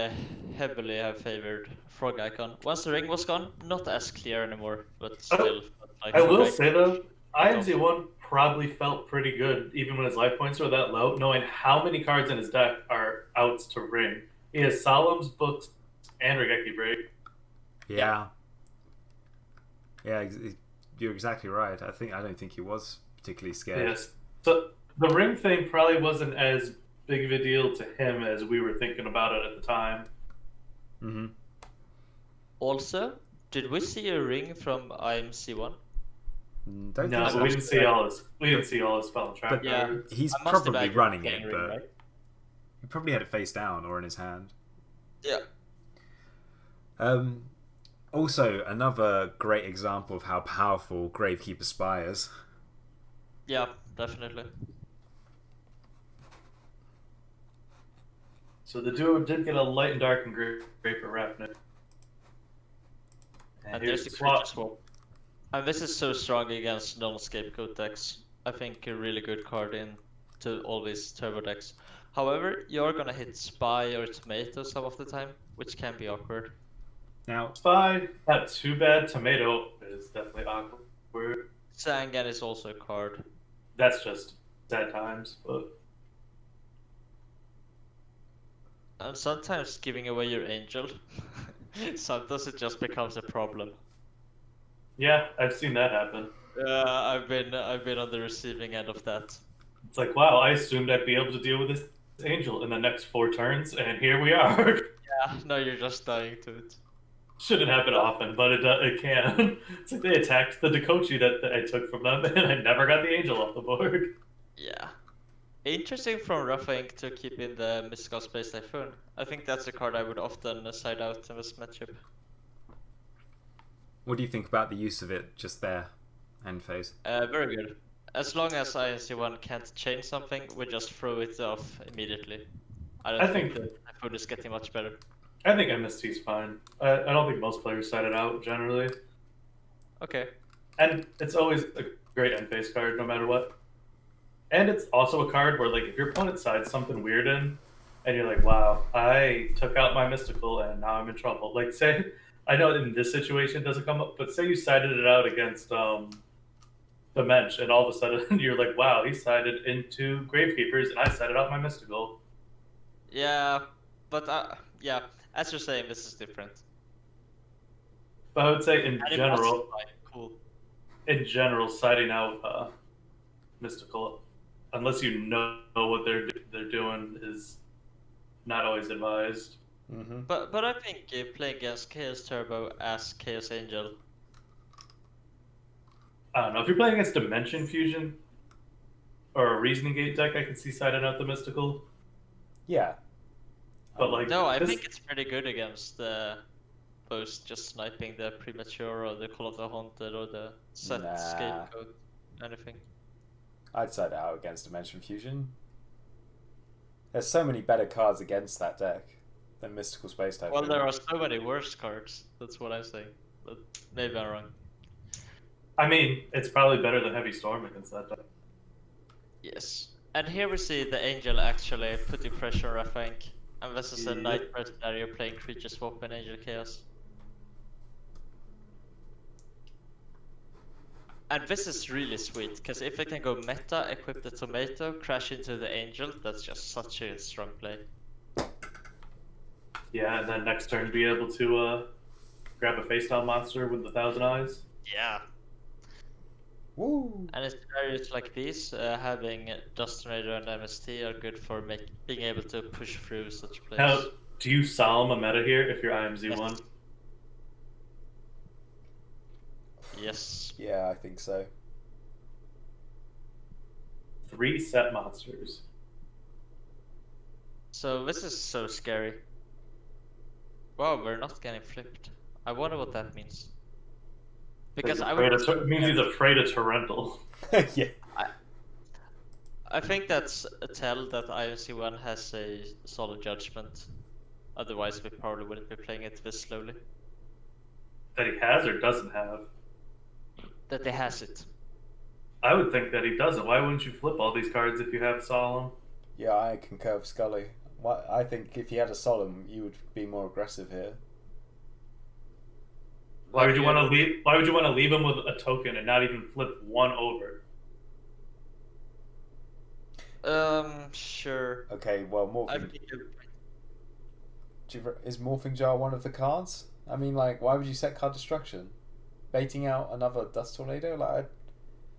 heavily have favored Frog Icon. Once the ring was gone, not as clear anymore, but still. Like I will say though, IMZ1 probably felt pretty good even when his life points were that low, knowing how many cards in his deck are outs to ring. He has Solemn's, Books, and Regeki Break. Yeah. Yeah, you're exactly right. I don't think he was particularly scared. Yes. So the ring thing probably wasn't as big of a deal to him as we were thinking about it at the time. Mm-hmm. Also, did we see a ring from IMC1? No, but we didn't see all his spell trap. But yeah, he's probably running it, but right? He probably had it face down or in his hand. Yeah. Also, another great example of how powerful Gravekeeper Spy is. Yeah, definitely. So the duo did get a light and dark and gray for Rafnik. And there's the creature swap. And this is so strong against non-scapegoat decks. I think a really good card into all these turbo decks. However, you're gonna hit Spy or Tomato some of the time, which can be awkward. Now, Spy, not too bad. Tomato is definitely awkward. Sangan is also a card. That's just sad times, but... And sometimes giving away your angel, sometimes it just becomes a problem. Yeah, I've seen that happen. I've been on the receiving end of that. It's like, wow, I assumed I'd be able to deal with this angel in the next 4 turns, and here we are. Yeah, no, you're just dying to it. Shouldn't happen often, but it can. It's like they attacked the Dakochi that I took from them, and I never got the angel off the board. Yeah. Interesting from Rafink to keep in the Mystical Space Typhoon. I think that's a card I would often side out in this matchup. What do you think about the use of it just there, end phase? Very good. As long as INC1 can't change something, we just throw it off immediately. I think the Typhoon is getting much better. I think MST is fine. I don't think most players side it out, generally. Okay. And it's always a great end phase card, no matter what. And it's also a card where, like, if your opponent sides something weird in, and you're like, wow, I took out my Mystical, and now I'm in trouble. Like, say, I know in this situation it doesn't come up, but say you sided it out against the Mensch, and all of a sudden you're like, wow, he sided into Gravekeepers, and I sided out my Mystical. Yeah, but yeah, as you're saying, this is different. But I would say in general, siding out Mystical, unless you know what they're doing, is not always advised. Mm-hmm. But I think playing against Chaos Turbo as Chaos Angel. I don't know, if you're playing against Dimension Fusion or a Reasoning Gate deck, I can see siding out the Mystical. Yeah. But like, no, I think it's pretty good against both just sniping the Premature or the Call of the Haunted or the set Scapegoat, anything. I'd side it out against Dimension Fusion. There's so many better cards against that deck than Mystical Space Typhoon. Well, there are so many worse cards. That's what I say. But maybe I'm wrong. I mean, it's probably better than Heavy Storm against that deck. Yes. And here we see the Angel actually putting pressure on Rafink. And this is a Yep. Nightmare scenario playing Creature Swap and Angel Chaos. And this is really sweet, because if I can go meta, equip the tomato, crash into the angel, that's just such a strong play. Yeah, and then next turn be able to grab a face down monster with 1,000 eyes. Yeah. Woo! And in scenarios like these, having Dust Raider and MST are good for being able to push through such plays. Now, do you Solemn a meta here if you're IMZ1? Yes. Yeah, I think so. 3 set monsters. So this is so scary. Wow, we're not getting flipped. I wonder what that means. Because I would. It means he's afraid of Torrential. Yeah. I think that's a tell that IMC1 has a solid judgment. Otherwise, we probably wouldn't be playing it this slowly. That he has or doesn't have? That he has it. I would think that he doesn't. Why wouldn't you flip all these cards if you have Solemn? Yeah, I concur with Scully. I think if you had a Solemn, you would be more aggressive here. Why would you want to leave? Why would you want to leave him with a token and not even flip one over? Sure. Okay, well, I Morphing... think Is Morphing Jar one of the cards? I mean, like, why would you set card destruction? Baiting out another Dust Tornado? Like,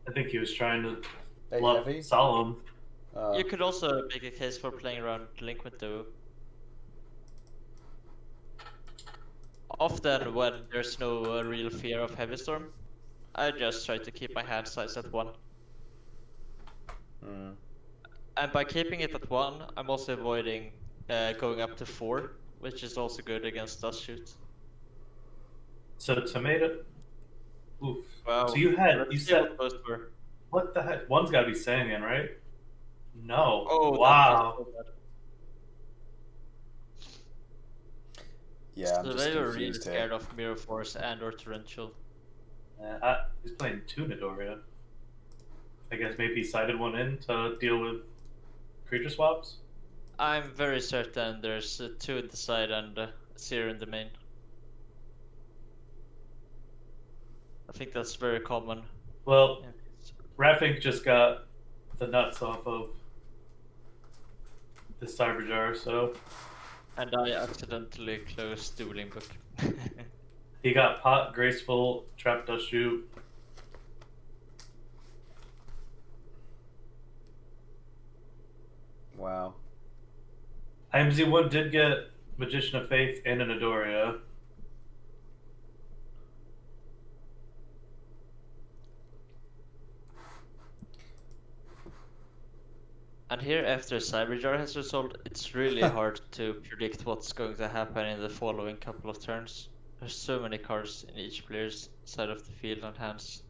I think he was trying to bait bluff heavy? Solemn. you could also make a case for playing around Delinquent Duo. Often when there's no real fear of Heavy Storm, I just try to keep my hand size at 1. And by keeping it at 1, I'm also avoiding going up to 4, which is also good against Dust Shoot. So tomato. Oof. Wow. So you said what those were. what the heck? One's got to be Sandman, right? No. Oh wow. that was so bad. Yeah, I'm So just they were really confused here. scared of Mirror Force and or Torrential. He's playing 2 Nidoria. I guess maybe he sided one in to deal with creature swaps. I'm very certain there's 2 in the side and 0 in the main. I think that's very common. Well, Rafink just got the nuts off of the Cyber Jar, so And I accidentally closed Dueling Book. he got Pot, Graceful, Trap Dust Shoot. Wow. IMZ1 did get Magician of Faith and an Adoria. And here, after Cyberjar has resolved, it's really hard to predict what's going to happen in the following couple of turns. There's so many cards in each player's side of the field and hands.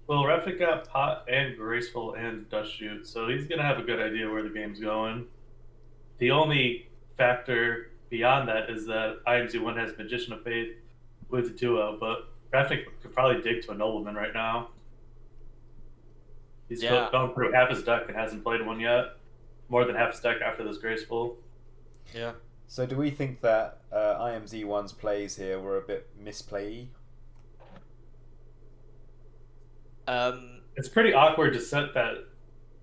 Well, Rafik got Pot and Graceful and Dust Shoot, so he's going to have a good idea where the game's going. The only factor beyond that is that IMZ1 has Magician of Faith with Duo, but Rafik could probably dig to a Nobleman right now. He's still going through half his deck and hasn't played one yet. More than half his deck after this Graceful. Yeah. So do we think that IMZ1's plays here were a bit misplay-y? It's pretty awkward to set that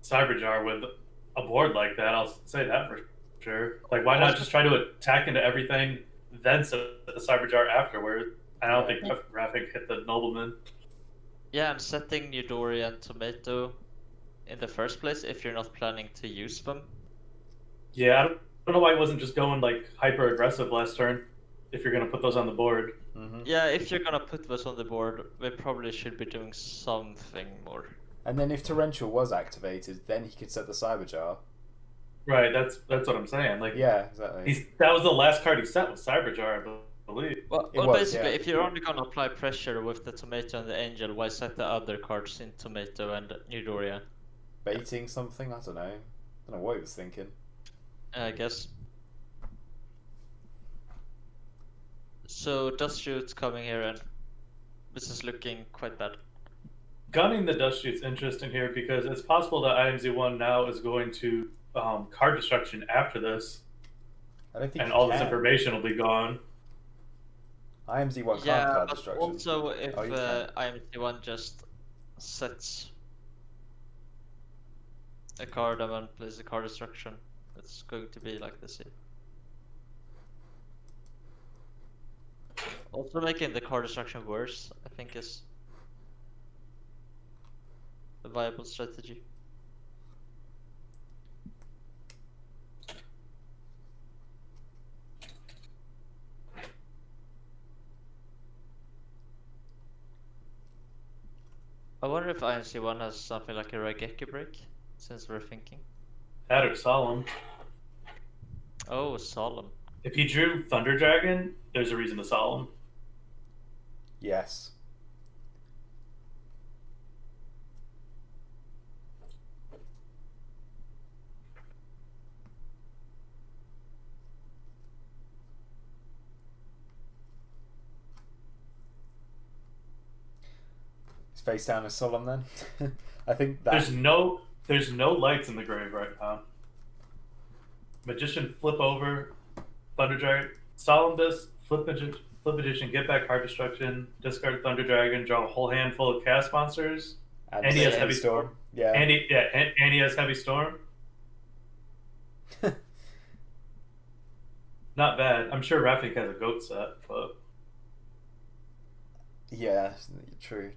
Cyberjar with a board like that, I'll say that for sure. Like, why not just try to attack into everything, then set the Cyberjar afterward? I don't think Rafik hit the Nobleman. Yeah, and setting Nidori and Tomato in the first place if you're not planning to use them. Yeah, I don't know why he wasn't just going like hyper aggressive last turn if you're gonna put those on the board. Mm-hmm. Yeah, if you're gonna put those on the board, we probably should be doing something more. And then if Torrential was activated, then he could set the Cyberjar. Right, that's what I'm saying. Like, yeah, exactly. That was the last card he set with Cyberjar, I believe. Well, basically, if you're only gonna apply pressure with the Tomato and the Angel, why set the other cards in Tomato and Nidorian? Baiting something? I don't know. I don't know what he was thinking. I guess. So Dust Shoot's coming here, and this is looking quite bad. Gunning the Dust Shoot's interesting here because it's possible that IMZ1 now is going to card destruction after this. I don't think and you all can. this information will be gone. IMZ1 can't Yeah, card but destruction. also if Oh, you can. IMC1 just sets a card and then plays a card destruction, it's going to be like this. Also making the card destruction worse, I think, is a viable strategy. I wonder if IMC1 has something like a Raigeki break, since we're thinking. That or Solemn. Oh, Solemn. If he drew Thunder Dragon, there's a reason to Solemn. Yes. His face down is solemn then. I think that There's no lights in the grave right now. Magician flip over, Thunder Dragon, Solemn Disc, flip Magician, get back Heart Destruction, discard Thunder Dragon, draw a whole handful of cast monsters. And he has Heavy Storm. Yeah. And he has Heavy Storm. Not bad. I'm sure Rafik has a goat set, but Yeah, true.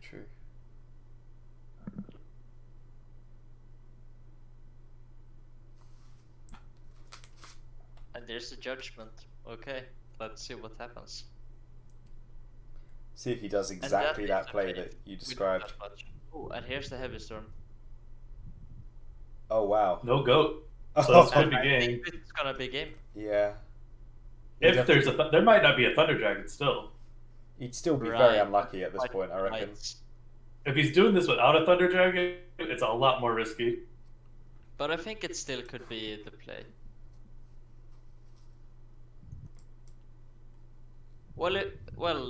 And there's the judgment. Okay, let's see what happens. See if he does exactly that play that you described. Oh, and here's the Heavy Storm. Oh wow. no goat. So Oh, this could be I game. think it's gonna be game. yeah. If there's there might not be a Thunder Dragon still. He'd still be Right. very unlucky at this Quite point, I reckon. lights. If he's doing this without a Thunder Dragon, it's a lot more risky. But I think it still could be the play. Well,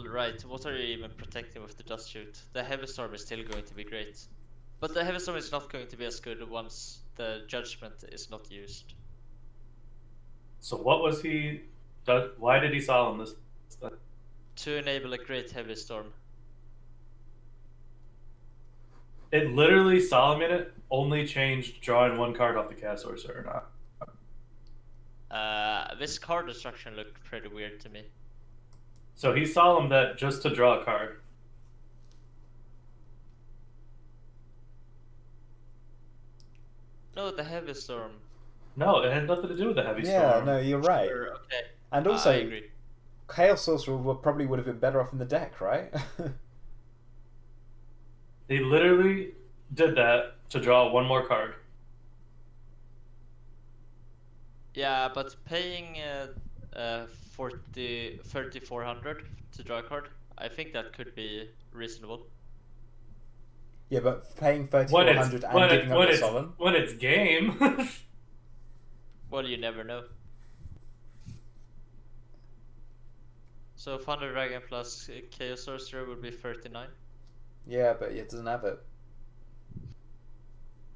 right. What are you even protecting with the Dust Shoot? The Heavy Storm is still going to be great. But the Heavy Storm is not going to be as good once the Judgment is not used. So what was he? Why did he Solemn this? To enable a great Heavy Storm. It literally Solemn in it only changed drawing one card off the cast sorcerer or not. This card destruction looked pretty weird to me. So he Solemn that just to draw a card. No, the Heavy Storm. No, it had nothing to do with the Heavy Yeah, Storm. no, you're right. Sure, okay. And I also, agree. Chaos Sorcerer probably would have been better off in the deck, right? He literally did that to draw one more card. Yeah, but paying 3,400 to draw a card, I think that could be reasonable. Yeah, but paying 3,400 and giving up the solemn. When it's game. Well, you never know. So Thunder Dragon plus Chaos Sorcerer would be 39. Yeah, but it doesn't have it.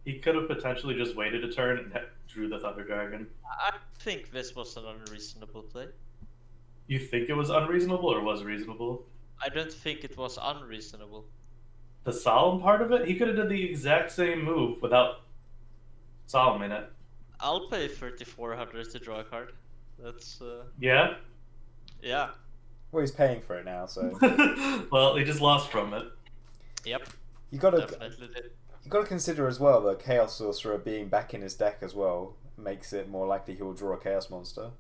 He could have potentially just waited a turn and drew the Thunder Dragon. I think this was an unreasonable play. You think it was unreasonable or was reasonable? I don't think it was unreasonable. The Solemn part of it, he could have done the exact same move without Solemn in it. I'll pay 3,400 to draw a card. That's Yeah? yeah. Well, he's paying for it now, so Well, he just lost from it. Yep. you gotta Definitely did. you gotta consider as well that Chaos Sorcerer being back in his deck as well makes it more likely he will draw a Chaos Monster.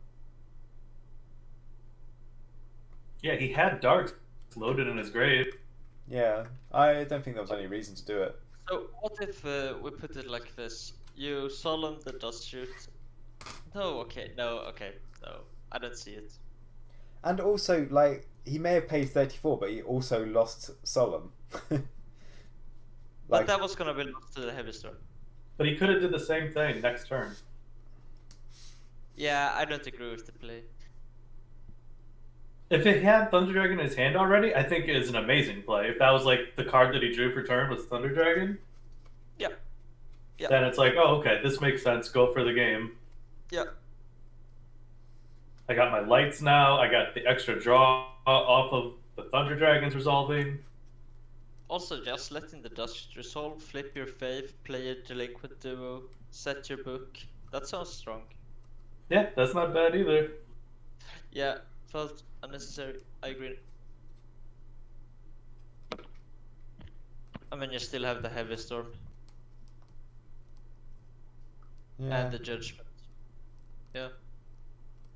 Yeah, he had darks loaded in his grave. Yeah, I don't think there was any reason to do it. So what if we put it like this? You solemn the Dust Shoot. No, I don't see it. And also, like, he may have paid 34, but he also lost Solemn. But that was gonna be lost to the Heavy Storm. But he could have did the same thing next turn. Yeah, I don't agree with the play. If it had Thunder Dragon in his hand already, I think it is an amazing play. If that was like the card that he drew for turn was Thunder Dragon, Yeah. Yeah. then it's like, oh, okay, this makes sense. Go for the game. Yeah. I got my lights now. I got the extra draw off of the Thunder Dragons resolving. Also, just letting the dust resolve, flip your faith, play a delinquent duo, set your book. That sounds strong. Yeah, that's not bad either. Yeah, felt unnecessary. I agree. I mean, you still have the heavy storm and the judgment. Yeah.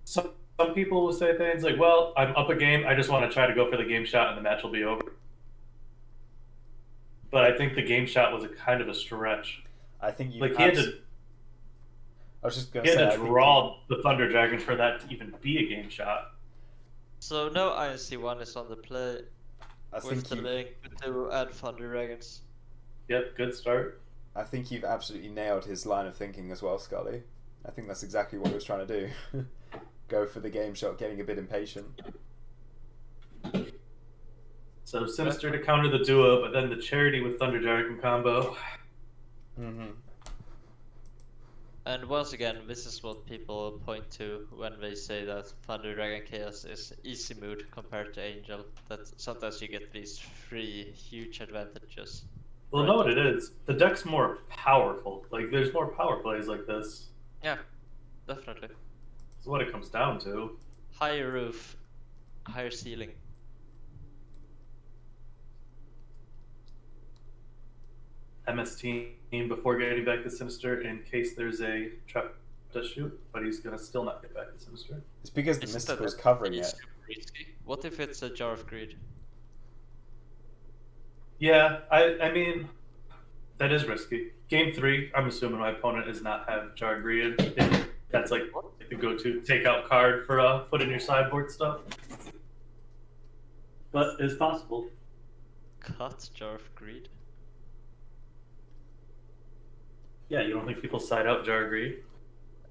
Some people will say things like, "Well, I'm up a game. I just want to try to go for the game shot, and the match will be over." But I think the game shot was a kind of a stretch. I think you Like he had to I was just going he to say, had I to think draw the Thunder Dragon for that to even be a game shot. So no INC1 is on the play I with think the you, link to add Thunder Dragons. Yep, good start. I think you've absolutely nailed his line of thinking as well, Scully. I think that's exactly what he was trying to do. Go for the game shot, getting a bit impatient. So Sinister to counter the duo, but then the Charity with Thunder Dragon combo. Mm-hmm. And once again, this is what people point to when they say that Thunder Dragon Chaos is easy mode compared to Angel. That sometimes you get these three huge advantages. Well, Right. know what it is? The deck's more powerful. Like, there's more power plays like this. Yeah, definitely. That's what it comes down to. Higher roof, higher ceiling. MS team before getting back to Sinister in case there's a trap to shoot, but he's gonna still not get back to Sinister. It's because the Isn't Mystical's that covering really it. super risky? What if it's a Jar of Greed? Yeah, I mean, that is risky. Game 3, I'm assuming my opponent does not have Jar Greed. That's like the go-to takeout card for put in your sideboard stuff. But it's possible. Cut Jar of Greed? Yeah, you don't think people side out Jar Greed?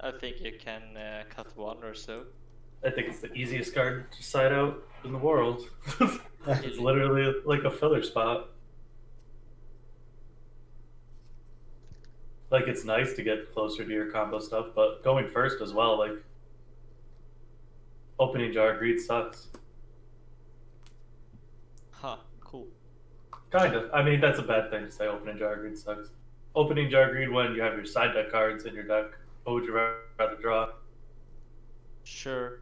I think you can cut one or so. I think it's the easiest card to side out in the world. It's literally like a filler spot. Like, it's nice to get closer to your combo stuff, but going first as well, like, opening Jar Greed sucks. Huh, cool. Kind of. I mean, that's a bad thing to say, opening Jar Greed sucks. Opening Jar Greed when you have your side deck cards in your deck. What would you rather draw? Sure.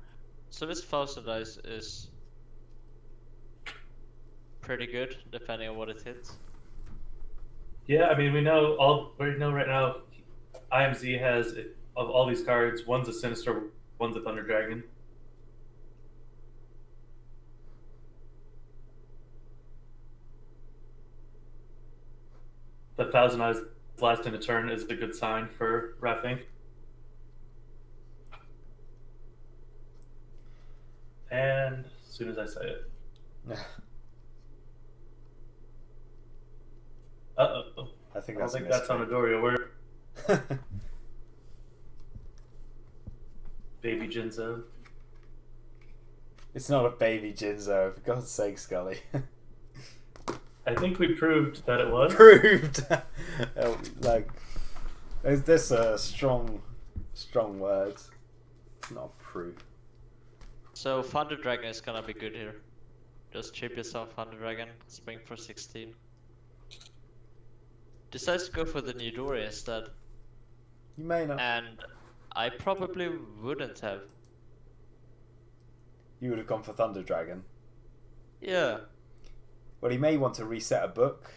So this Thousand Dice is pretty good, depending on what it hits. Yeah, I mean, we know right now, IMZ has, of all these cards, one's a Sinister, one's a Thunder Dragon. The Thousand Eyes last in a turn is a good sign for reffing. And as soon as I say it. Uh-oh. I think I don't that's think that's on a Dorio word. Baby Jinzo. It's not a baby Jinzo, for God's sake, Scully. I think we proved that it was. Proved! Like, there's strong words. It's not proof. So Thunder Dragon is gonna be good here. Just chip yourself Thunder Dragon, swing for 16. Decides to go for the Nidori instead. You may not. And I probably wouldn't have. You would have gone for Thunder Dragon. Yeah. Well, he may want to reset a book,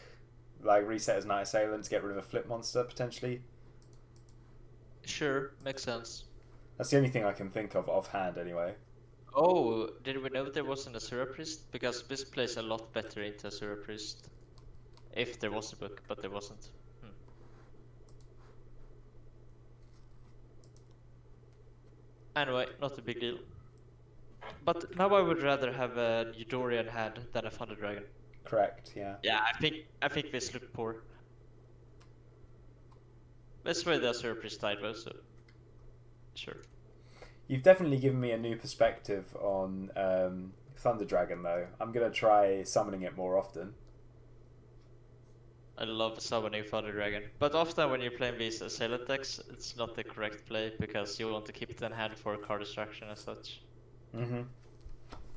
like reset his Night Assailant to get rid of a flip monster, potentially. Sure, makes sense. That's the only thing I can think of offhand, anyway. Oh, did we know there wasn't a Asura Priest? Because this plays a lot better into Asura Priest. If there was a book, but there wasn't. Anyway, not a big deal. But now I would rather have a Eudorian hand than a Thunder Dragon. Correct, yeah. Yeah, I think this looked poor. That's where the Asura Priest died though, so sure. You've definitely given me a new perspective on Thunder Dragon, though. I'm going to try summoning it more often. I love summoning Thunder Dragon, but often when you're playing these Assailant decks, it's not the correct play because you want to keep it in hand for card destruction and such. Mm-hmm.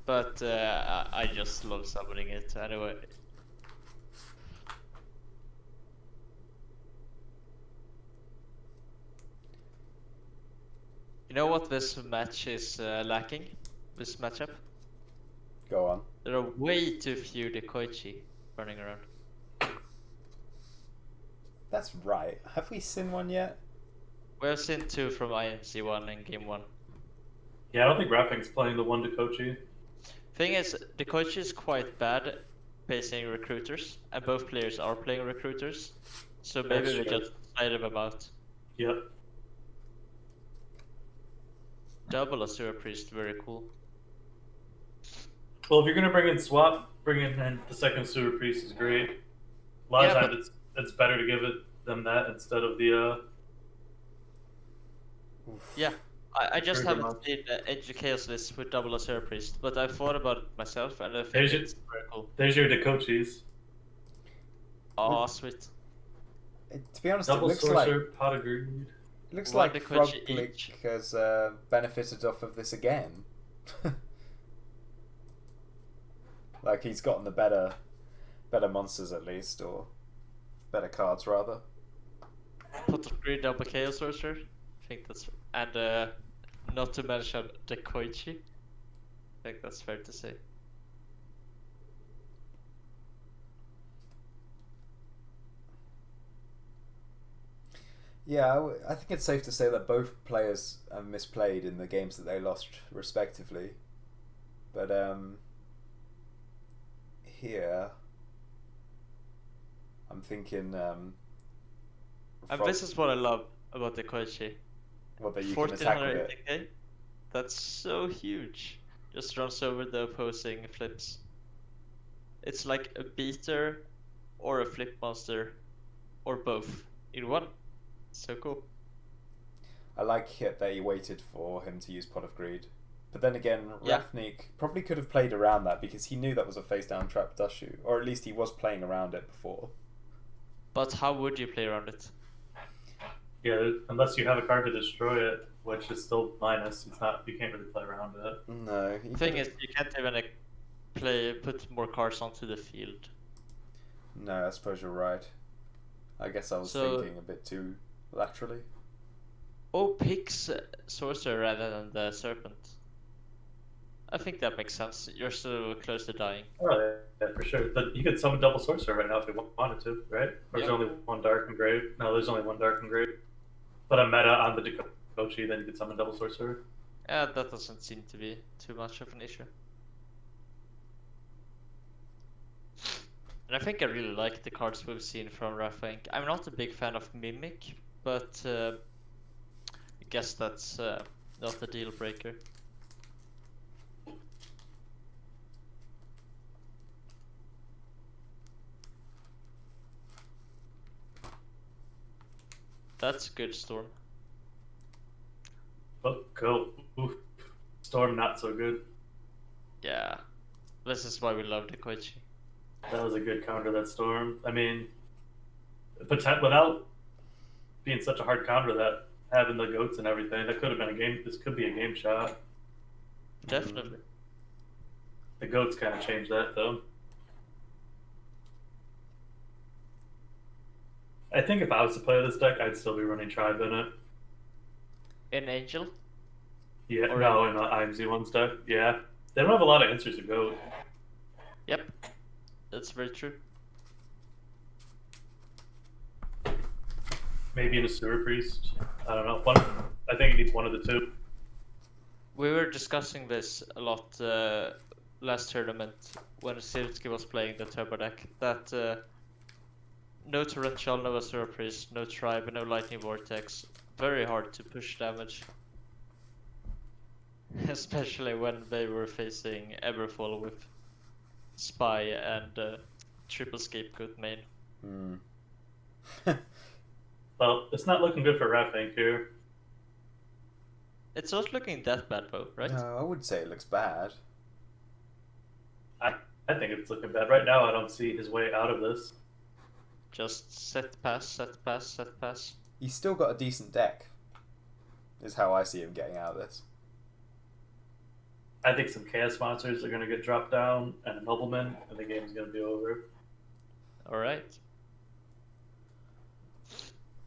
But I just love summoning it anyway. You know what this match is lacking? This matchup? Go on. There are way too few Dekoichi running around. That's right. Have we seen one yet? We have seen 2 from IMC1 in game 1. Yeah, I don't think Rapping's playing the one Kochi. Thing is, Dekoichi is quite bad facing recruiters, and both players are playing recruiters, so maybe That's we true. just side them out. Yep. Double Asura Priest, very cool. Well, if you're gonna bring in swap, bringing in the second Sewer Priest is great. A lot of Yeah, times it's better to give them that instead of the Yeah, I just Very good haven't seen Edge Chaos list with double Asura Priest, but I've thought about it myself, and I think There's it's very cool. There's your Dekochis. Oh, sweet. To be honest, Double it looks Sorcerer, like Pot of Greed. it looks One like Dekoichi Roglic each. has benefited off of this again. Like he's gotten the better monsters at least, or better cards rather. Pot of Greed, double Chaos Sorcerer. I think that's, and not to mention Dekoichi. I think that's fair to say. Yeah, I think it's safe to say that both players have misplayed in the games that they lost respectively. But here I'm thinking And this is what I love about Dekoichi. what that you can attack with it. 1480k? That's so huge. Just runs over the opposing flips. It's like a beater or a flip monster or both in one. So cool. I like it that he waited for him to use Pot of Greed. But then again, Yeah. Ravnik probably could have played around that because he knew that was a face down trap Dushu. Or at least he was playing around it before. But how would you play around it? Yeah, unless you have a card to destroy it, which is still minus. It's not. You can't really play around it. No. The thing is, you can't even put more cards onto the field. No, I suppose you're right. I guess I was thinking a bit too laterally. Oh, picks Sorcerer rather than the Serpent. I think that makes sense. You're so close to dying. Oh yeah, for sure. But you could summon double sorcerer right now if you wanted to, right? Or there's Yeah. only one dark and grave. No, there's only one dark and grave. But a meta on the Dekochi, then you could summon double sorcerer. Yeah, that doesn't seem to be too much of an issue. And I think I really like the cards we've seen from Rafank. I'm not a big fan of Mimic, but I guess that's not a deal breaker. That's good, Storm. Oh, cool. Oof. Storm not so good. Yeah, this is why we love Dekoichi. That was a good counter, that Storm. I mean, without being such a hard counter, that having the goats and everything, that could have been a game. This could be a game shot. Definitely. The goats kind of changed that, though. I think if I was to play this deck, I'd still be running Tribe in it. In Angel? Yeah, Or no, in the IMZ1's deck. Yeah. They don't have a lot of answers to go. Yep, that's very true. Maybe in a Sewer Priest. I don't know. I think it needs one of the two. We were discussing this a lot last tournament when Sivsky was playing the turbo deck. That no Torrential, no Asura Priest, no Tribe, no Lightning Vortex. Very hard to push damage. Especially when they were facing Everfall with Spy and triple Scapegoat main. Hmm. Well, it's not looking good for Rafank here. It's not looking that bad though, right? No, I would say it looks bad. I think it's looking bad. Right now, I don't see his way out of this. Just set pass, set pass, set pass. He's still got a decent deck, is how I see him getting out of this. I think some chaos monsters are gonna get dropped down and a nobleman, and the game's gonna be over. All right.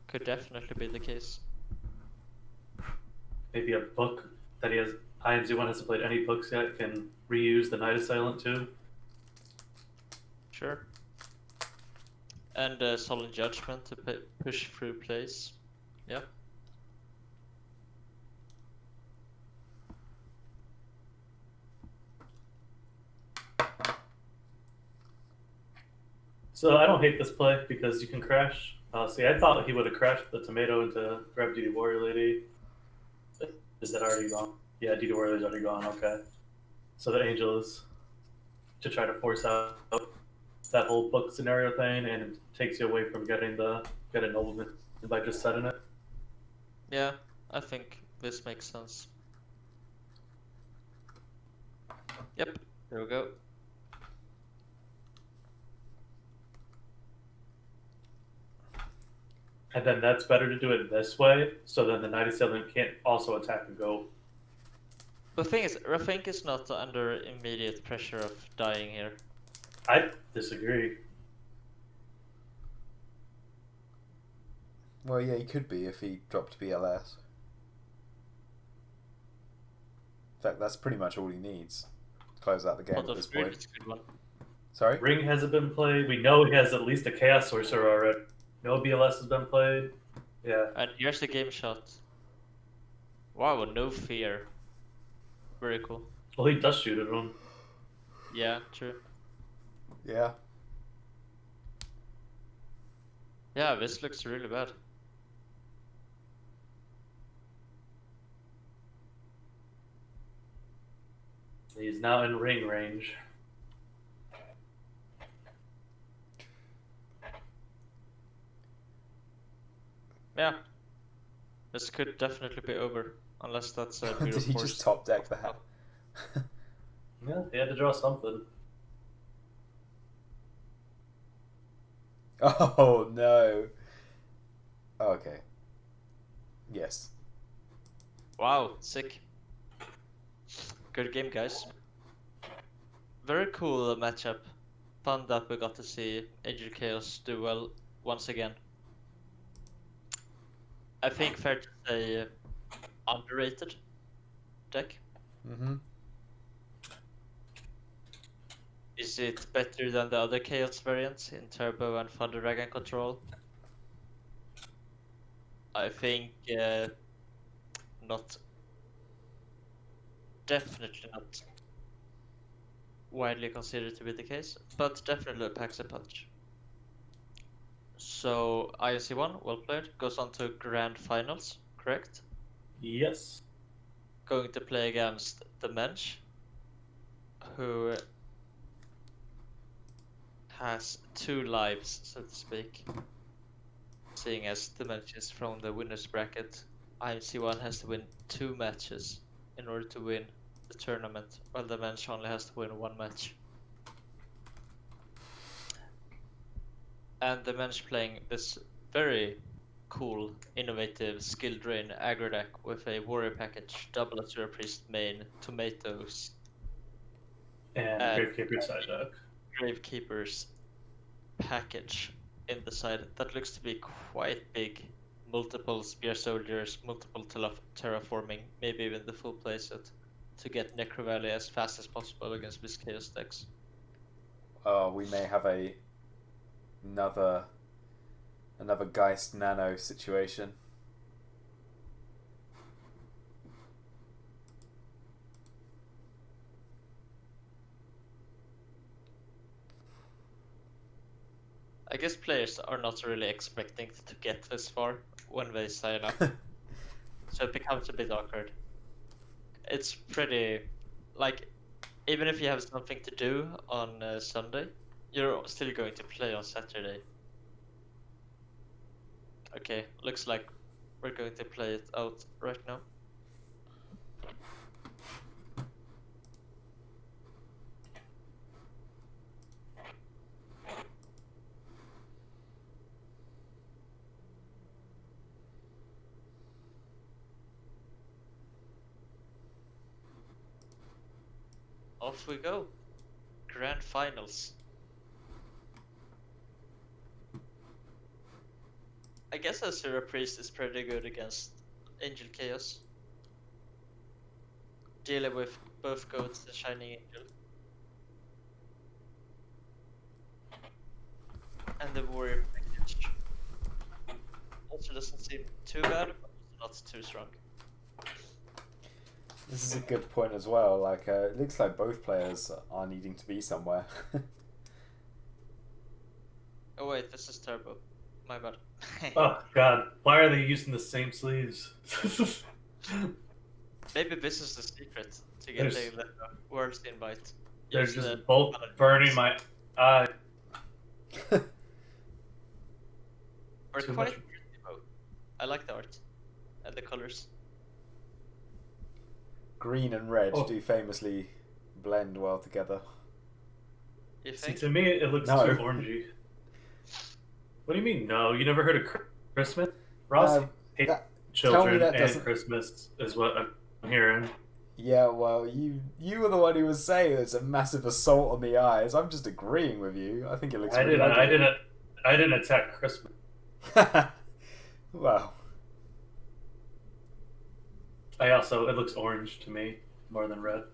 Could definitely be the case. Maybe a book that he has. IMZ1 hasn't played any books yet. Can reuse the Night of Silent too. Sure. And Solemn Judgment to push through plays. Yeah. So I don't hate this play because you can crash. See, I thought he would have crashed the tomato into grab Duty Warrior Lady. Is that already gone? Yeah, Duty Warrior Lady's already gone. Okay. So the angel is to try to force out that whole book scenario thing, and it takes you away from get a nobleman by just setting it. Yeah, I think this makes sense. Yep, there we go. And then that's better to do it this way, so then the 97 can't also attack and go. The thing is, Rafink is not under immediate pressure of dying here. I disagree. Well, yeah, he could be if he dropped BLS. In fact, that's pretty much all he needs to close out the game at this point. It's a good one. Sorry? Ring hasn't been played. We know he has at least a Chaos Sorcerer already. No BLS has been played. Yeah. And here's the game shot. Wow, no fear. Very cool. Well, he does shoot at him. Yeah, true. Yeah. Yeah, this looks really bad. He's now in ring range. Yeah. This could definitely be over. Unless that's a Did he just top deck that? Yeah, he had to draw something. Oh, no. Okay. Yes. Wow, sick. Good game, guys. Very cool matchup. Fun that we got to see Angel Chaos do well once again. I think fair to say underrated deck. Mm-hmm. Is it better than the other Chaos variants in Turbo and Thunder Dragon Control? I think not. Definitely not widely considered to be the case, but definitely packs a punch. So INC1, well played, goes on to Grand Finals, correct? Yes. Going to play against the Mensch, who has 2 lives, so to speak. Seeing as the Mensch is from the winner's bracket, IMC1 has to win 2 matches in order to win the tournament, while the Mensch only has to win 1 match. And the Mensch playing this very cool, innovative, skill drain aggro deck with a warrior package, double Azura Priest main, tomatoes, And Gravekeeper side deck. Gravekeeper's package in the side. That looks to be quite big. Multiple Spear Soldiers, multiple terraforming, maybe even the full playset to get Necro Valley as fast as possible against these Chaos decks. We may have another Geist Nano situation. I guess players are not really expecting to get this far when they sign up, so it becomes a bit awkward. It's pretty, like, even if you have something to do on Sunday, you're still going to play on Saturday. Okay, looks like we're going to play it out right now. off we go. Grand finals. I guess Azura Priest is pretty good against Angel Chaos. Dealing with both goats and Shining Angel. And the warrior package. Also doesn't seem too bad, but not too strong. This is a good point as well. Like, it looks like both players are needing to be somewhere. Oh wait, this is Turbo. My bad. Oh god, why are they using the same sleeves? Maybe this is the secret to getting the world's invite. They're Use just the both burning my eye. Or Too quite much. pretty though. I like the art and the colors. Green and red Oh. do famously blend well together. You See, think? to me, it looks No. too orangey. What do you mean, no? You never heard of Christmas? Ross No, hates that- children that and doesn't- Christmas, is what I'm hearing. Yeah, well, you were the one who was saying it's a massive assault on the eyes. I'm just agreeing with you. I think it looks really I ugly. didn't attack Christmas. Well, It looks orange to me more than red.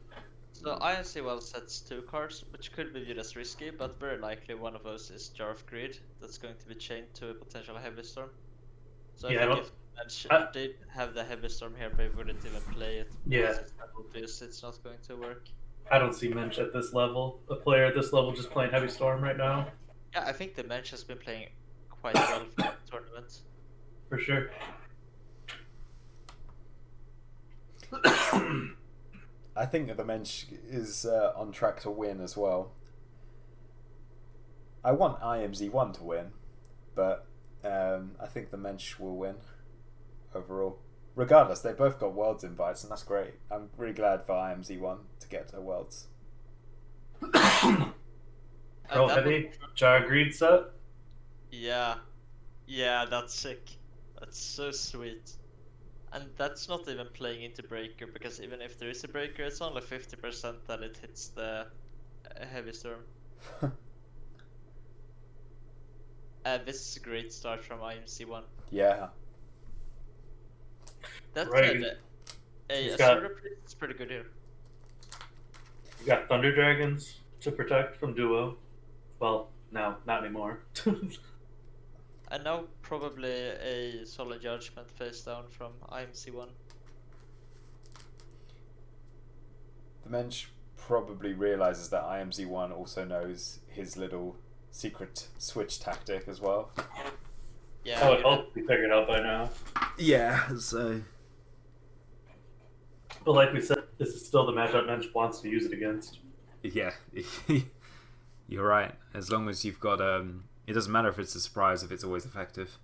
So INC well sets 2 cards, which could be viewed as risky, but very likely one of those is Jar of Greed, that's going to be chained to a potential Heavy Storm. So I Yeah, think well, if Mensch I- did have the Heavy Storm here, they wouldn't even play it. Yeah. Because it's that obvious it's not going to work. I don't see Mensch at this level. A player at this level just playing Heavy Storm right now, Yeah, I think the Mensch has been playing quite well for the tournament. for sure. I think that the Mensch is on track to win as well. I want IMZ1 to win, but I think the Mensch will win overall. Regardless, they both got Worlds invites, and that's great. I'm really glad for IMZ1 to get a Worlds. Pro that Heavy, Jar Greed set. Yeah. Yeah, that's sick. That's so sweet. And that's not even playing into Breaker, because even if there is a Breaker, it's only 50% that it hits the Heavy Storm. This is a great start from IMC1. Yeah. That Right. said, a He's got- Asura Priest is pretty good here. You got Thunder Dragons to protect from Duo. Well, no, not anymore. And now probably a Solid Judgment face down from IMC1. The Mensch probably realizes that IMZ1 also knows his little secret switch tactic as well. Yeah, I would you hope we figured it out by now. Yeah, so But like we said, this is still the matchup Mensch wants to use it against. yeah, you're right. As long as you've got it doesn't matter if it's a surprise if it's always effective.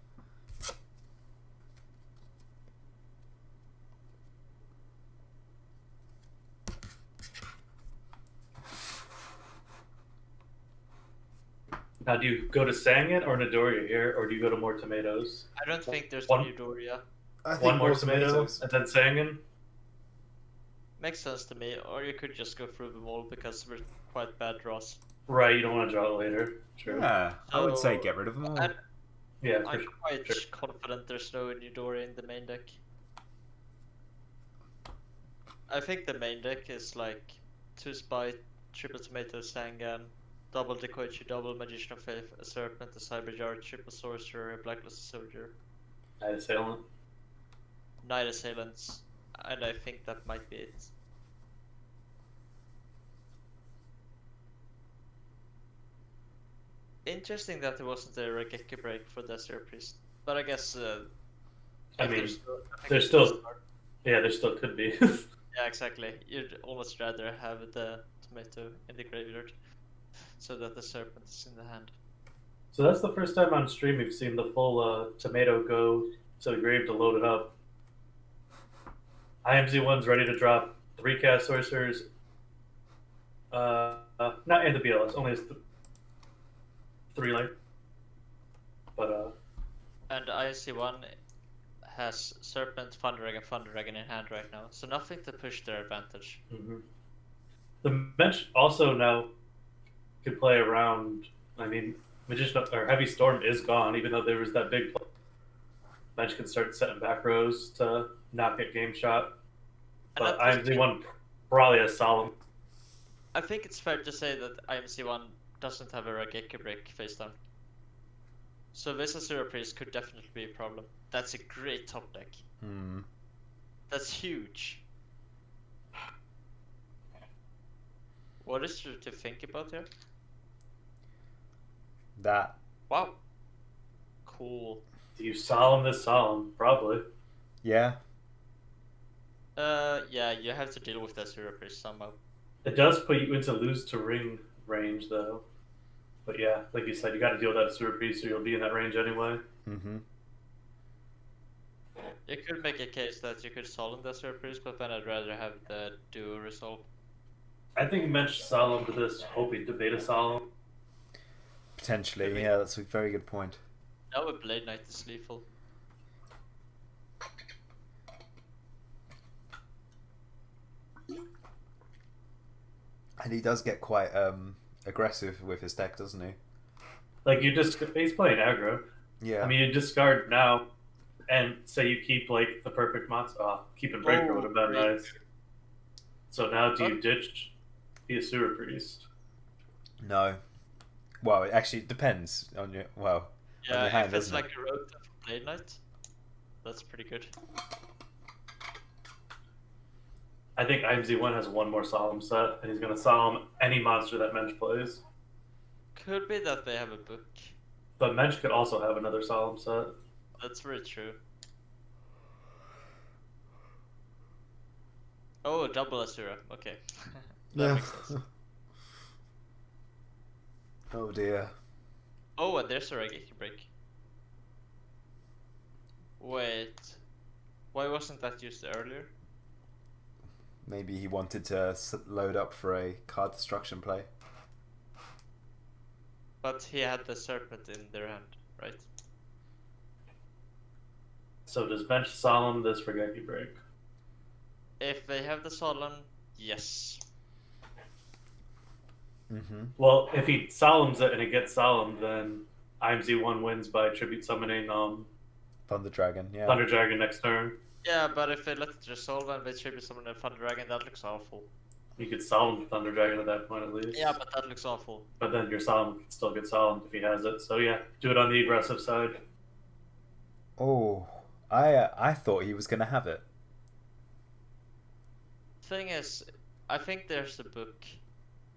Now, do you go to Sangin or Nidoria here, or do you go to more tomatoes? I don't think there's One- New Doria. I think One more more tomato tomatoes. and then Sangin? Makes sense to me, or you could just go through them all because we're quite bad draws. Right, you don't want to draw it later. True. Yeah, I would say So- get rid of them all. And Yeah, for I'm sure. quite Sure. confident there's no New Doria in the main deck. I think the main deck is like 2 Spite, triple Tomato Sangan, double Dekoichi, double Magician of Faith, a Serpent, a Cyberjar, triple Sorcerer, a Blacklisted Soldier, Night Assailant. Night Assailants, and I think that might be it. Interesting that there wasn't a Regeki break for the Azure Priest, but I guess I if mean, I think there's it's still- just hard. Yeah, there still could be. Yeah, exactly. You'd almost rather have the tomato in the graveyard so that the serpent is in the hand. So that's the first time on stream we've seen the full tomato go to the grave to load it up. IMZ1's ready to drop 3 cast sorcerers. Not in the BLS, only as 3 life. But And IC1 has Serpent, Thunder Dragon in hand right now, so nothing to push their advantage. mhm. The bench also now can play around. I mean, Magician or Heavy Storm is gone, even though there was that big play. Bench can start setting back rows to not get game shot. And But I think, IMZ1 probably has Solemn. I think it's fair to say that IMC1 doesn't have a Rageki break face down. So this Azura Priest could definitely be a problem. That's a great top deck. Hmm. That's huge. What is there to think about here? That. Wow. Cool. Do you Solemn this Solemn? Probably. Yeah. Yeah, you have to deal with that Azura Priest somehow. It does put you into lose to ring range, though. But yeah, like you said, you got to deal with that Azura Priest, so you'll be in that range anyway. Mm-hmm. You could make a case that you could solemn the Azura Priest, but then I'd rather have the duo resolve. I think Mensch Solemn to this, hoping to beta Solemn. Potentially, Maybe. yeah, that's a very good point. Now a Blade Knight is lethal. And he does get quite aggressive with his deck, doesn't he? Like he's playing aggro. Yeah. I mean, you discard now, and say you keep like the perfect monster. Keeping Breaker would have been great. nice. So now do you ditch the Azura Priest? No. Well, it actually depends on your on Yeah, your hand, if it's doesn't like a road for Blade Knight, that's pretty good. I think IMZ1 has one more Solemn set, and he's going to Solemn any monster that Mensch plays. Could be that they have a book. But Mensch could also have another Solemn set. That's very true. Oh, double Azura. Okay. That makes sense. Oh dear. Oh, and there's a Rageki break. Wait. Why wasn't that used earlier? Maybe he wanted to load up for a card destruction play. But he had the Serpent in their hand, right? So does Mensch Solemn this Rageki break? If they have the Solemn, yes. Mm-hmm. Well, if he Solemns it and it gets Solemn, then IMZ1 wins by tribute summoning Thunder Dragon, yeah. Thunder Dragon next turn. Yeah, but if they let it resolve and they tribute summon a Thunder Dragon, that looks awful. You could Solemn the Thunder Dragon at that point at least. Yeah, but that looks awful. But then your Solemn can still get Solemn if he has it. So yeah, do it on the aggressive side. Oh, I thought he was gonna have it. Thing is, I think there's a book,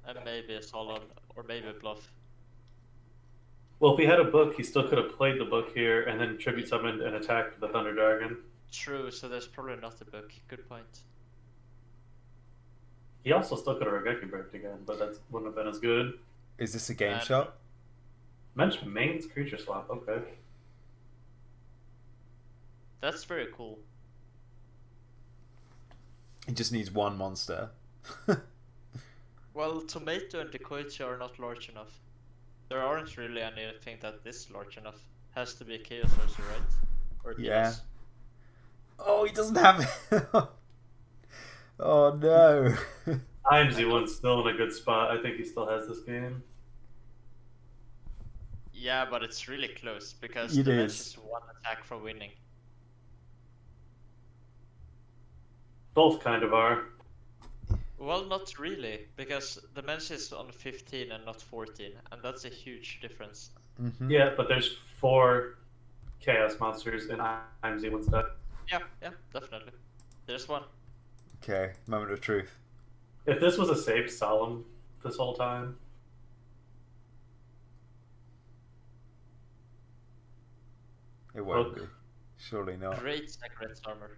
and maybe a Solemn, or maybe a Bluff. Well, if he had a book, he still could have played the book here and then tribute summoned and attacked the Thunder Dragon. True, so there's probably not a book. Good point. He also still could have Rageki breaked again, but that wouldn't have been as good. Is this a game And- shot? Mensch mains creature swap, okay. That's very cool. He just needs one monster. Well, Tomato and Decoichi are not large enough. There aren't really anything that is large enough. Has to be a Chaos Sorcerer, right? Or Yeah. DS. Oh, he doesn't have it. Oh no. IMZ1's still in a good spot. I think he still has this game. Yeah, but it's really close because It the match is. is one attack from winning. Both kind of are. Well, not really, because the match is on 15 and not 14, and that's a huge difference. Mm-hmm. Yeah, but there's 4 Chaos monsters in IMZ1's deck. Yeah, definitely. There's one. Okay, moment of truth. If this was a safe Solemn this whole time, It won't Book. be. Surely not. Great Sacred Armor.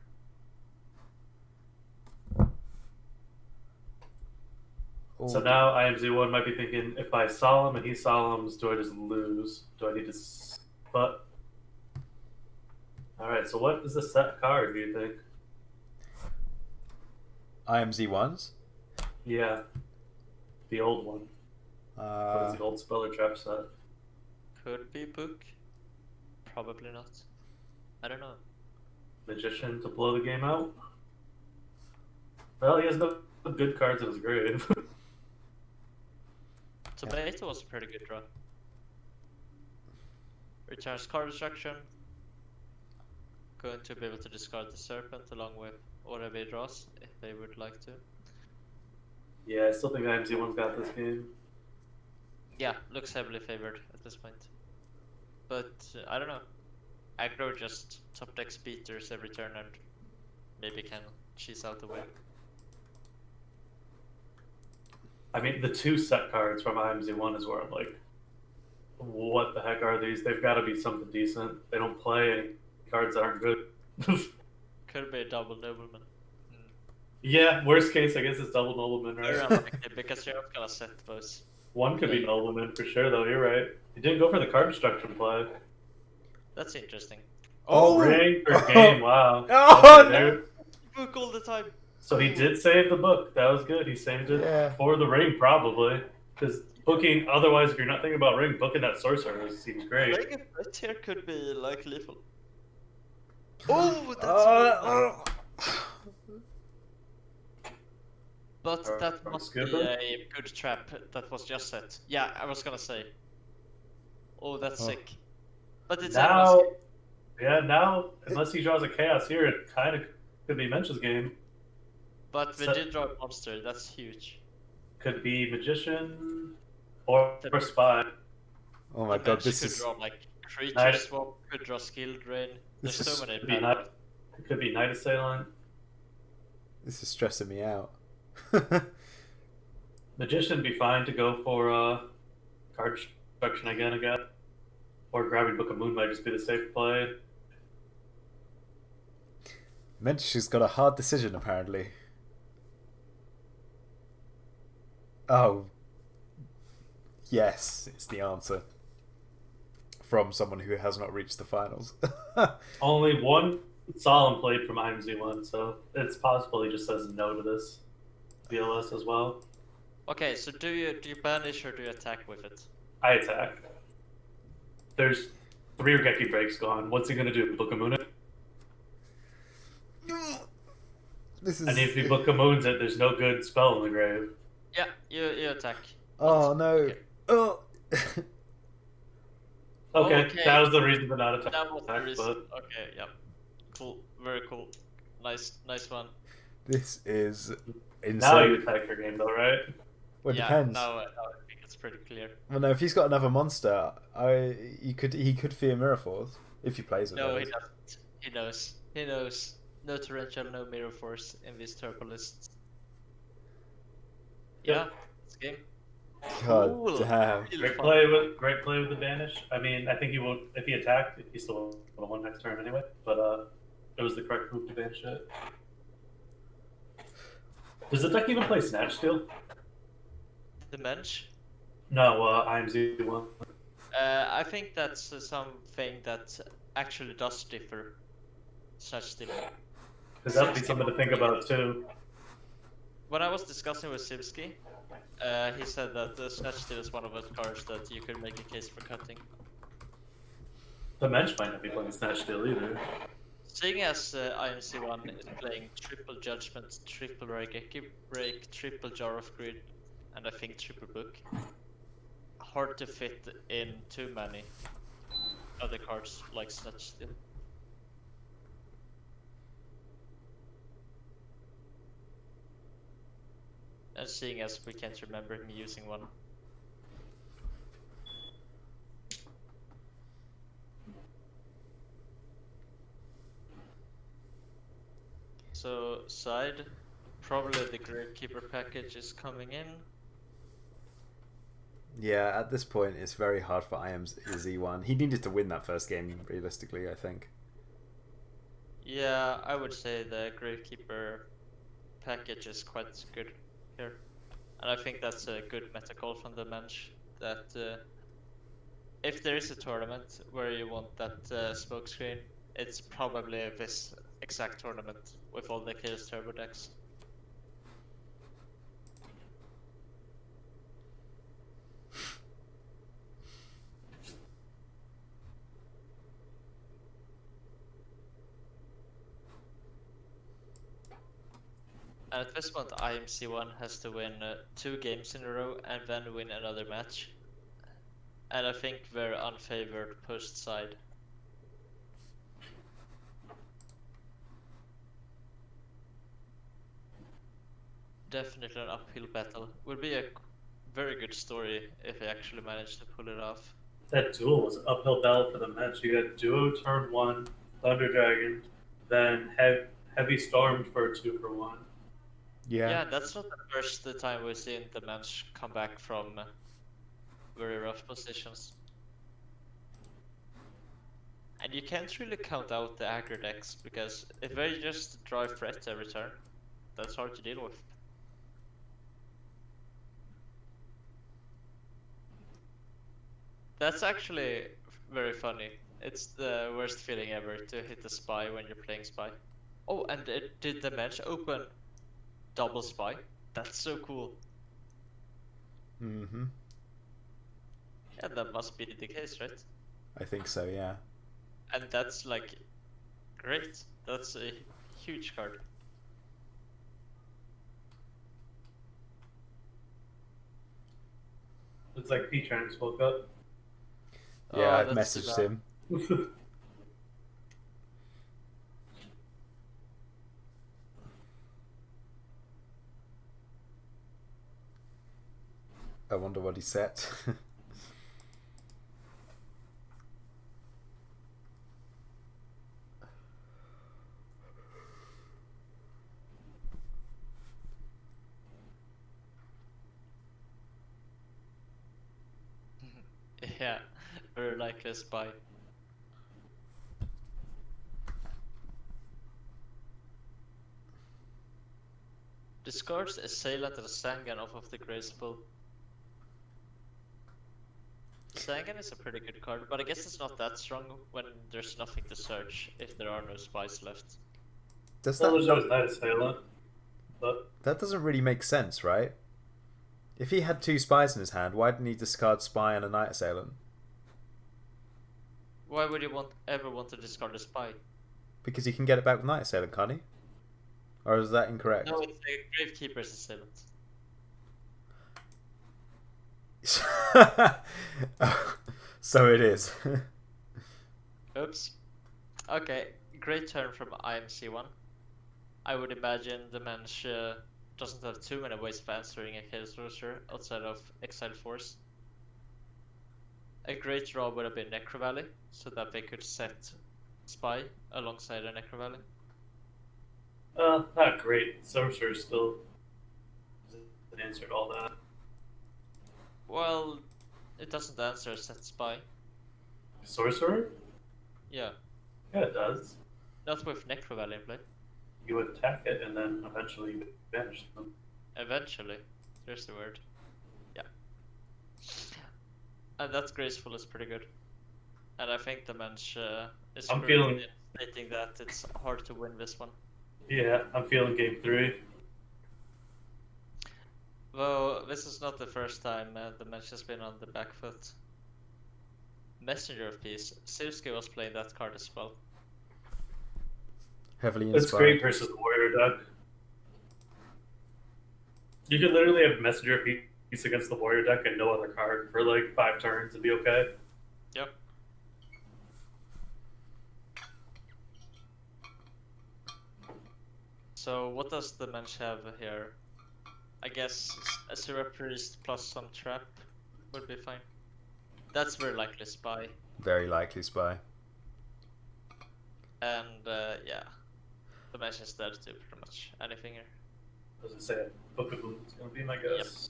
so Oh, now IMZ1 might be thinking, if I Solemn and he Solemns, do I just lose? Do I need to... But... Alright, so what is the set card, do you think? IMZ1s? Yeah. The old one. What is the old Speller Trap set? Could be book. Probably not. I don't know. Magician to blow the game out? Well, he has no good cards in his grave. Tomato was a pretty good draw. Returns card destruction. Going to be able to discard the Serpent along with whatever he draws, if they would like to. Yeah, I still think IMZ1's got this game. Yeah, looks heavily favored at this point. But I don't know. Aggro just top decks beaters every turn and maybe can cheese out the win. I mean, the 2 set cards from IMZ1 is where I'm like, what the heck are these? They've got to be something decent. They don't play any cards that aren't good. Could be a double nobleman. Yeah, worst case, I guess it's double nobleman, Very right? unlikely because you're not gonna set those. One could be nobleman for sure, though. You're right. He didn't go for the card destruction play. That's interesting. Oh! Ring for game. Wow. Oh, Okay, there- Book all the time. So he did save the book. That was good. He saved it Yeah. for the ring, probably. Because booking, otherwise, if you're not thinking about ring, booking that sorcerer seems great. Like a bet here could be like lethal. Oh, that's Oh, But that From must be Skipper? a good trap that was just set. Yeah, I was gonna say. Oh, that's Oh. sick. But it's Now, yeah, now, unless he draws a chaos here, it kind of could be Mensch's game. But we So- did draw a monster, that's huge. Could be magician or spy. oh my The god, bench this could is draw like creature Knight- swap, could draw skill drain. There's This so is- many Could be bad knight, it could be knight assailant. stressing me out. Magician would be fine to go for card destruction again, I guess. Or grabbing Book of Moon might just be the safe play. Mensch's got a hard decision apparently. Oh. Yes, it's the answer. From someone who has not reached the finals. Only one solemn played from IMZ1, so it's possible he just says no to this VLS as well. Okay, so do you banish or do you attack with it? I attack. There's 3 Regeki breaks gone. What's he gonna do? Book of Moon it? This is. And if he Book of Moons it, there's no good spell in the grave. Yeah, you attack. Oh no. Okay. Oh. Okay, Okay. that was the reason for not attacking. That was the reason. But Okay, yeah. Cool, very cool. Nice one. This is insane. now you attack your game though, right? Well, it Yeah, depends. now I think it's pretty clear. Well, no, if he's got another monster, he could fear Mirror Force if he plays it. No, that he is. doesn't. He knows. He knows. No torrential, no mirror force in these turbo lists. Yeah, it's game. God Cool. damn. Really Great fun. great play with the banish. I mean, I think he will if he attacked, he still would have won next turn anyway. But it was the correct move to banish it. Does the deck even play Snatch Steel? The bench. No, IMZ1. I think that's something that actually does differ. Such thing. Because that would be something to think about too. When I was discussing with Sivsky, he said that the Snatch Steel is one of those cards that you could make a case for cutting. The Mensch might not be playing Snatch Steel either. Seeing as IMC1 is playing triple Judgment, triple Raigeki Break, triple Jar of Greed, and I think triple Book, hard to fit in too many other cards like Snatch Steel. And seeing as we can't remember him using one. So side, probably the Gravekeeper package is coming in. Yeah, at this point, it's very hard for IMZ1. He needed to win that first game, realistically, I think. Yeah, I would say the Gravekeeper package is quite good here. And I think that's a good meta call from the bench, that if there is a tournament where you want that smokescreen, it's probably this exact tournament with all the Chaos Turbo decks. And And at this point, IMC1 has to win 2 games in a row and then win another match. And I think they're unfavored post side. Definitely an uphill battle. Would be a very good story if they actually managed to pull it off. That duel was an uphill battle for the match. You had Duo turn 1, Thunder Dragon, then Heavy Stormed for a 2-for-1. Yeah, that's not the first time we've seen the match come back from very rough positions. And you can't really count out the aggro decks, because if they just drive threat every turn, that's hard to deal with. That's actually very funny. It's the worst feeling ever to hit a spy when you're playing spy. Oh, and did the match open double spy? That's so cool. Mm-hmm. Yeah, that must be the case, right? I think so, yeah. And that's like great. That's a huge card. It's like P-Trans woke up. Yeah, I've that's too messaged bad. him. I wonder what he set. Yeah, very likely a spy. Discards Assailant and Sangan off of the Grace Pool. Sangan is a pretty good card, but I guess it's not that strong when there's nothing to search if there are no spies left. Does Well, there's that, always Night Assailant, but that doesn't really make sense, right? If he had 2 spies in his hand, why didn't he discard spy and a Night Assailant? Why would you ever want to discard a spy? Because he can get it back with Night Assailant, can't he? Or is that incorrect? No, it's a Gravekeeper's Assailant. So it is. Oops. Okay, great turn from IMC1. I would imagine the Mensch doesn't have too many ways of answering a Chaos Sorcerer outside of Exile Force. A great draw would have been Necro Valley, so that they could set Spy alongside a Necro Valley. not great. Sorcerer still hasn't answered all that. Well, it doesn't answer set Spy. Sorcerer? Yeah, Yeah, it does. not with Necro Valley in play. You attack it and then eventually you banish them. Eventually, there's the word. Yeah. And that Graceful is pretty good. And I think the Mensch is I'm correct feeling- in stating that it's hard to win this one. Yeah, I'm feeling game 3. Though this is not the first time the Mensch has been on the back foot. Messenger of Peace. Sirski was playing that card as well. Heavily It's inspired. great versus the Warrior Duck. You could literally have Messenger of Peace against the Warrior Duck and no other card for like 5 turns and be okay. Yep. So what does the Mensch have here? I guess a Syrup Priest plus some trap would be fine. That's very likely Spy. Very likely spy. And yeah, the Mensch is dead to pretty much anything here. As I said, Book of Moon's gonna be my guess.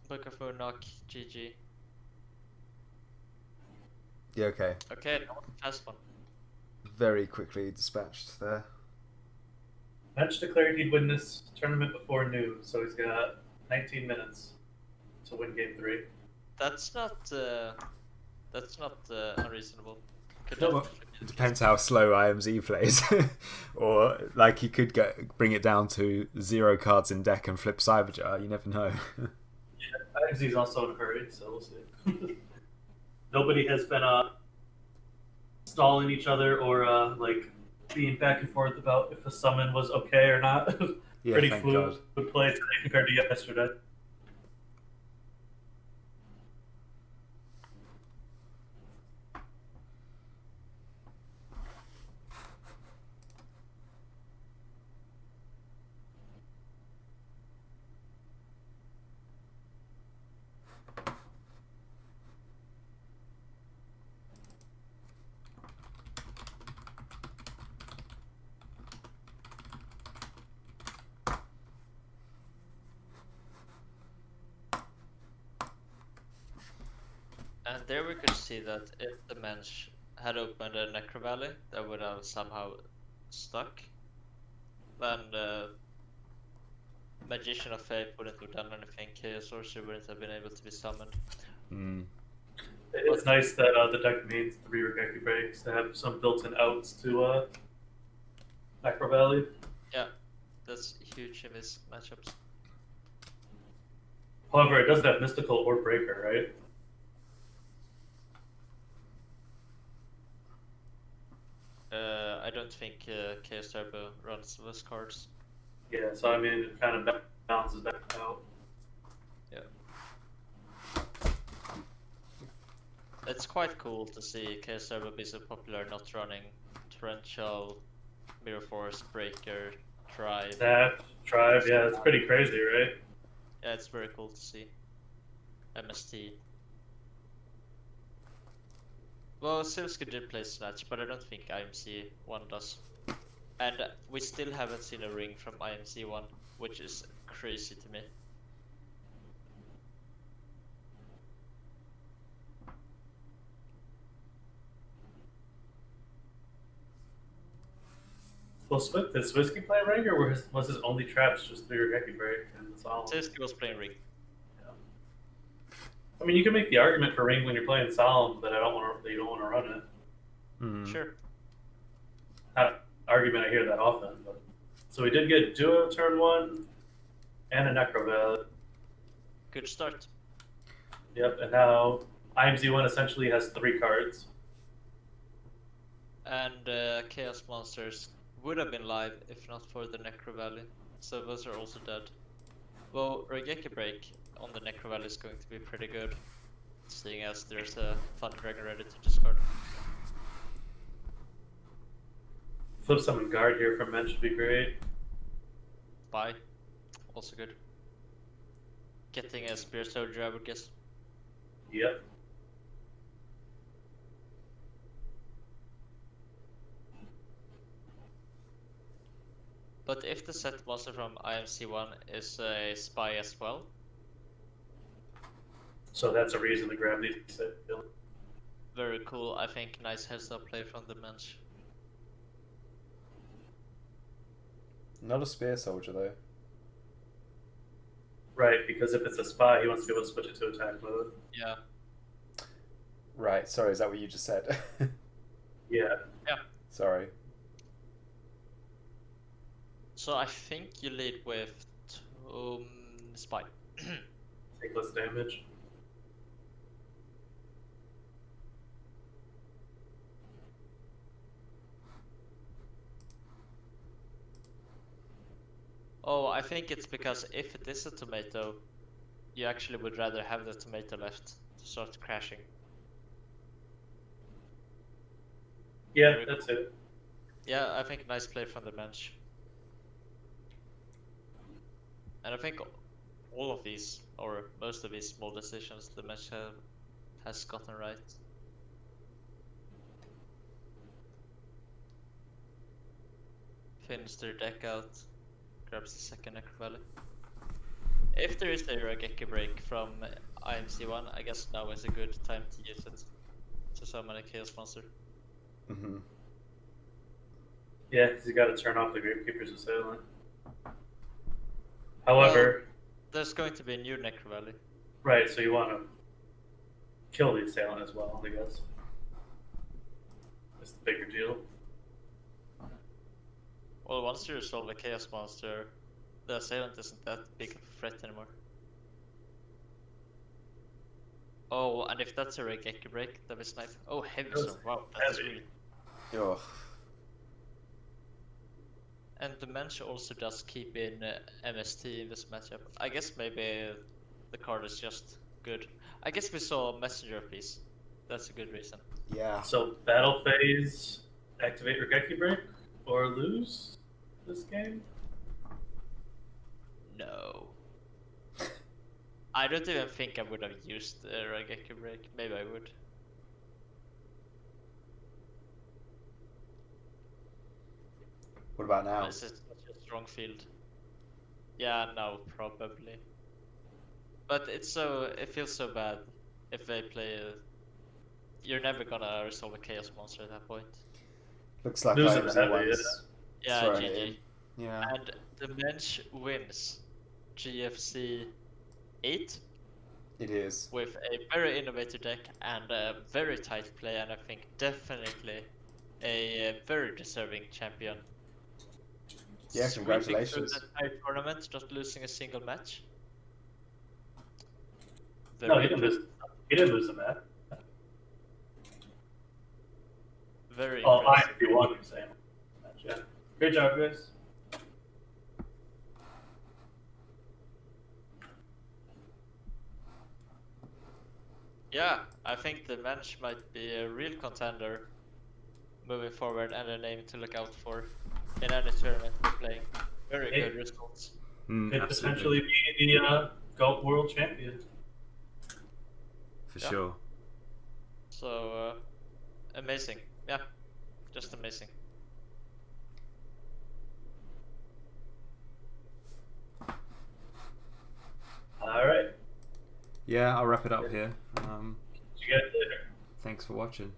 Book of Moon, knock, GG. Yeah, okay. Okay, that was a fast one. Very quickly dispatched there. Mensch declared he'd win this tournament before noon, so he's got 19 minutes to win game 3. That's not unreasonable. Could Well, definitely be it the depends how slow IMZ plays. Or, like, he could bring it down to 0 cards in deck and flip Cyberjar. You never know. Yeah, IMZ's also in a hurry, so we'll see. Nobody has been stalling each other or like being back and forth about if a summon was okay or not. Yeah, Pretty thank fluid God. play today compared to yesterday. And there we could see that if the Mensch had opened a Necro Valley, that would have somehow stuck. Then the Magician of Fate wouldn't have done anything, Chaos Sorcerer wouldn't have been able to be summoned. Mm. It's nice that the deck needs 3 Regeki breaks to have some built-in outs to Macro Valley. Yeah, that's huge in these matchups. However, it doesn't have Mystical or Breaker, right? I don't think Chaos Turbo runs those cards. Yeah, so I mean, it kind of balances that out. Yeah. It's quite cool to see Chaos Turbo be so popular, not running Torrential, Mirror Force, Breaker, Tribe. Snap, Tribe, yeah, it's pretty crazy, right? Yeah, it's very cool to see. MST. Well, Silsky did play Snatch, but I don't think IMC 1 does. And we still haven't seen a ring from IMC 1, which is crazy to me. Well, did Swisky play Ring, or was his only traps just 3 Regeki break and that's all? Silsky was playing ring. I mean, you can make the argument for Ring when you're playing Solemn that you don't want to run it. Mm. Sure. Not an argument I hear that often, but so we did get Duo turn 1 and a Necro Valley. Good start. Yep, and now IMZ1 essentially has 3 cards. And Chaos Monsters would have been live if not for the Necro Valley. So those are also dead. Well, Regeki Break on the Necro Valley is going to be pretty good, seeing as there's a Thunder Dragon ready to discard. Flip Summon Guard here from Men should be great. Bye. Also good. Getting a Spear Soldier, I would guess. Yep. But if the set monster from IMC1 is a spy as well, So that's a reason to grab these. very cool. I think nice heads up play from the Mensch. Not a spear soldier though. Right, because if it's a spy, he wants to be able to switch it to attack mode. Yeah. Right. Sorry, is that what you just said? Yeah. Sorry. So I think you lead with spy. Take less damage. Oh, I think it's because if it is a tomato, you actually would rather have the tomato left to start crashing. Yeah, that's it. Yeah, I think nice play from the bench. And I think all of these, or most of these small decisions, the bench has gotten right. Thins their deck out, grabs the second Necro Valley. If there is a Regeki break from IMC1, I guess now is a good time to use it to summon a Chaos Monster. Mm-hmm. Yeah, because you got to turn off the Gravekeeper's Assailant. However, there's going to be a new Necro Valley. Right, so you want to kill the Assailant as well, I guess. That's the bigger deal. Well, once you resolve a Chaos Monster, the Assailant isn't that big of a threat anymore. Oh, and if that's a Regeki break, that is nice. Oh, Heavy Storm, wow, that's heavy. really... Ugh. And the mensch also does keep in MST in this matchup. I guess maybe the card is just good. I guess we saw Messenger piece. That's a good reason. Yeah. So battle phase, activate Regeki Break, or lose this game. No. I don't even think I would have used the Regeki break. Maybe I would. What about now? This is such a strong field. Yeah, no, probably. But it feels so bad if they play. You're never gonna resolve a Chaos Monster at that point. Looks like Losing IMZ heavy, one's Yeah, throwing it GG. in. Yeah. And the mensch wins GFC 8 It is. with a very innovative deck and a very tight play, and I think definitely a very deserving champion. Yeah, Sweeping congratulations. through the entire tournament, not losing a single match. No, he didn't lose. He didn't lose the match. Very Oh, impressive. IMC won. You're saying? Yeah. Great job, guys. Yeah, I think the mensch might be a real contender moving forward and a name to look out for in any tournament we're playing. Very Hey. good results. Could Absolutely. potentially be the GOAT World Champion. For Yeah. sure. So, amazing. Yeah, just amazing. All right. Yeah, I'll wrap it up here. See you guys later. Thanks for watching.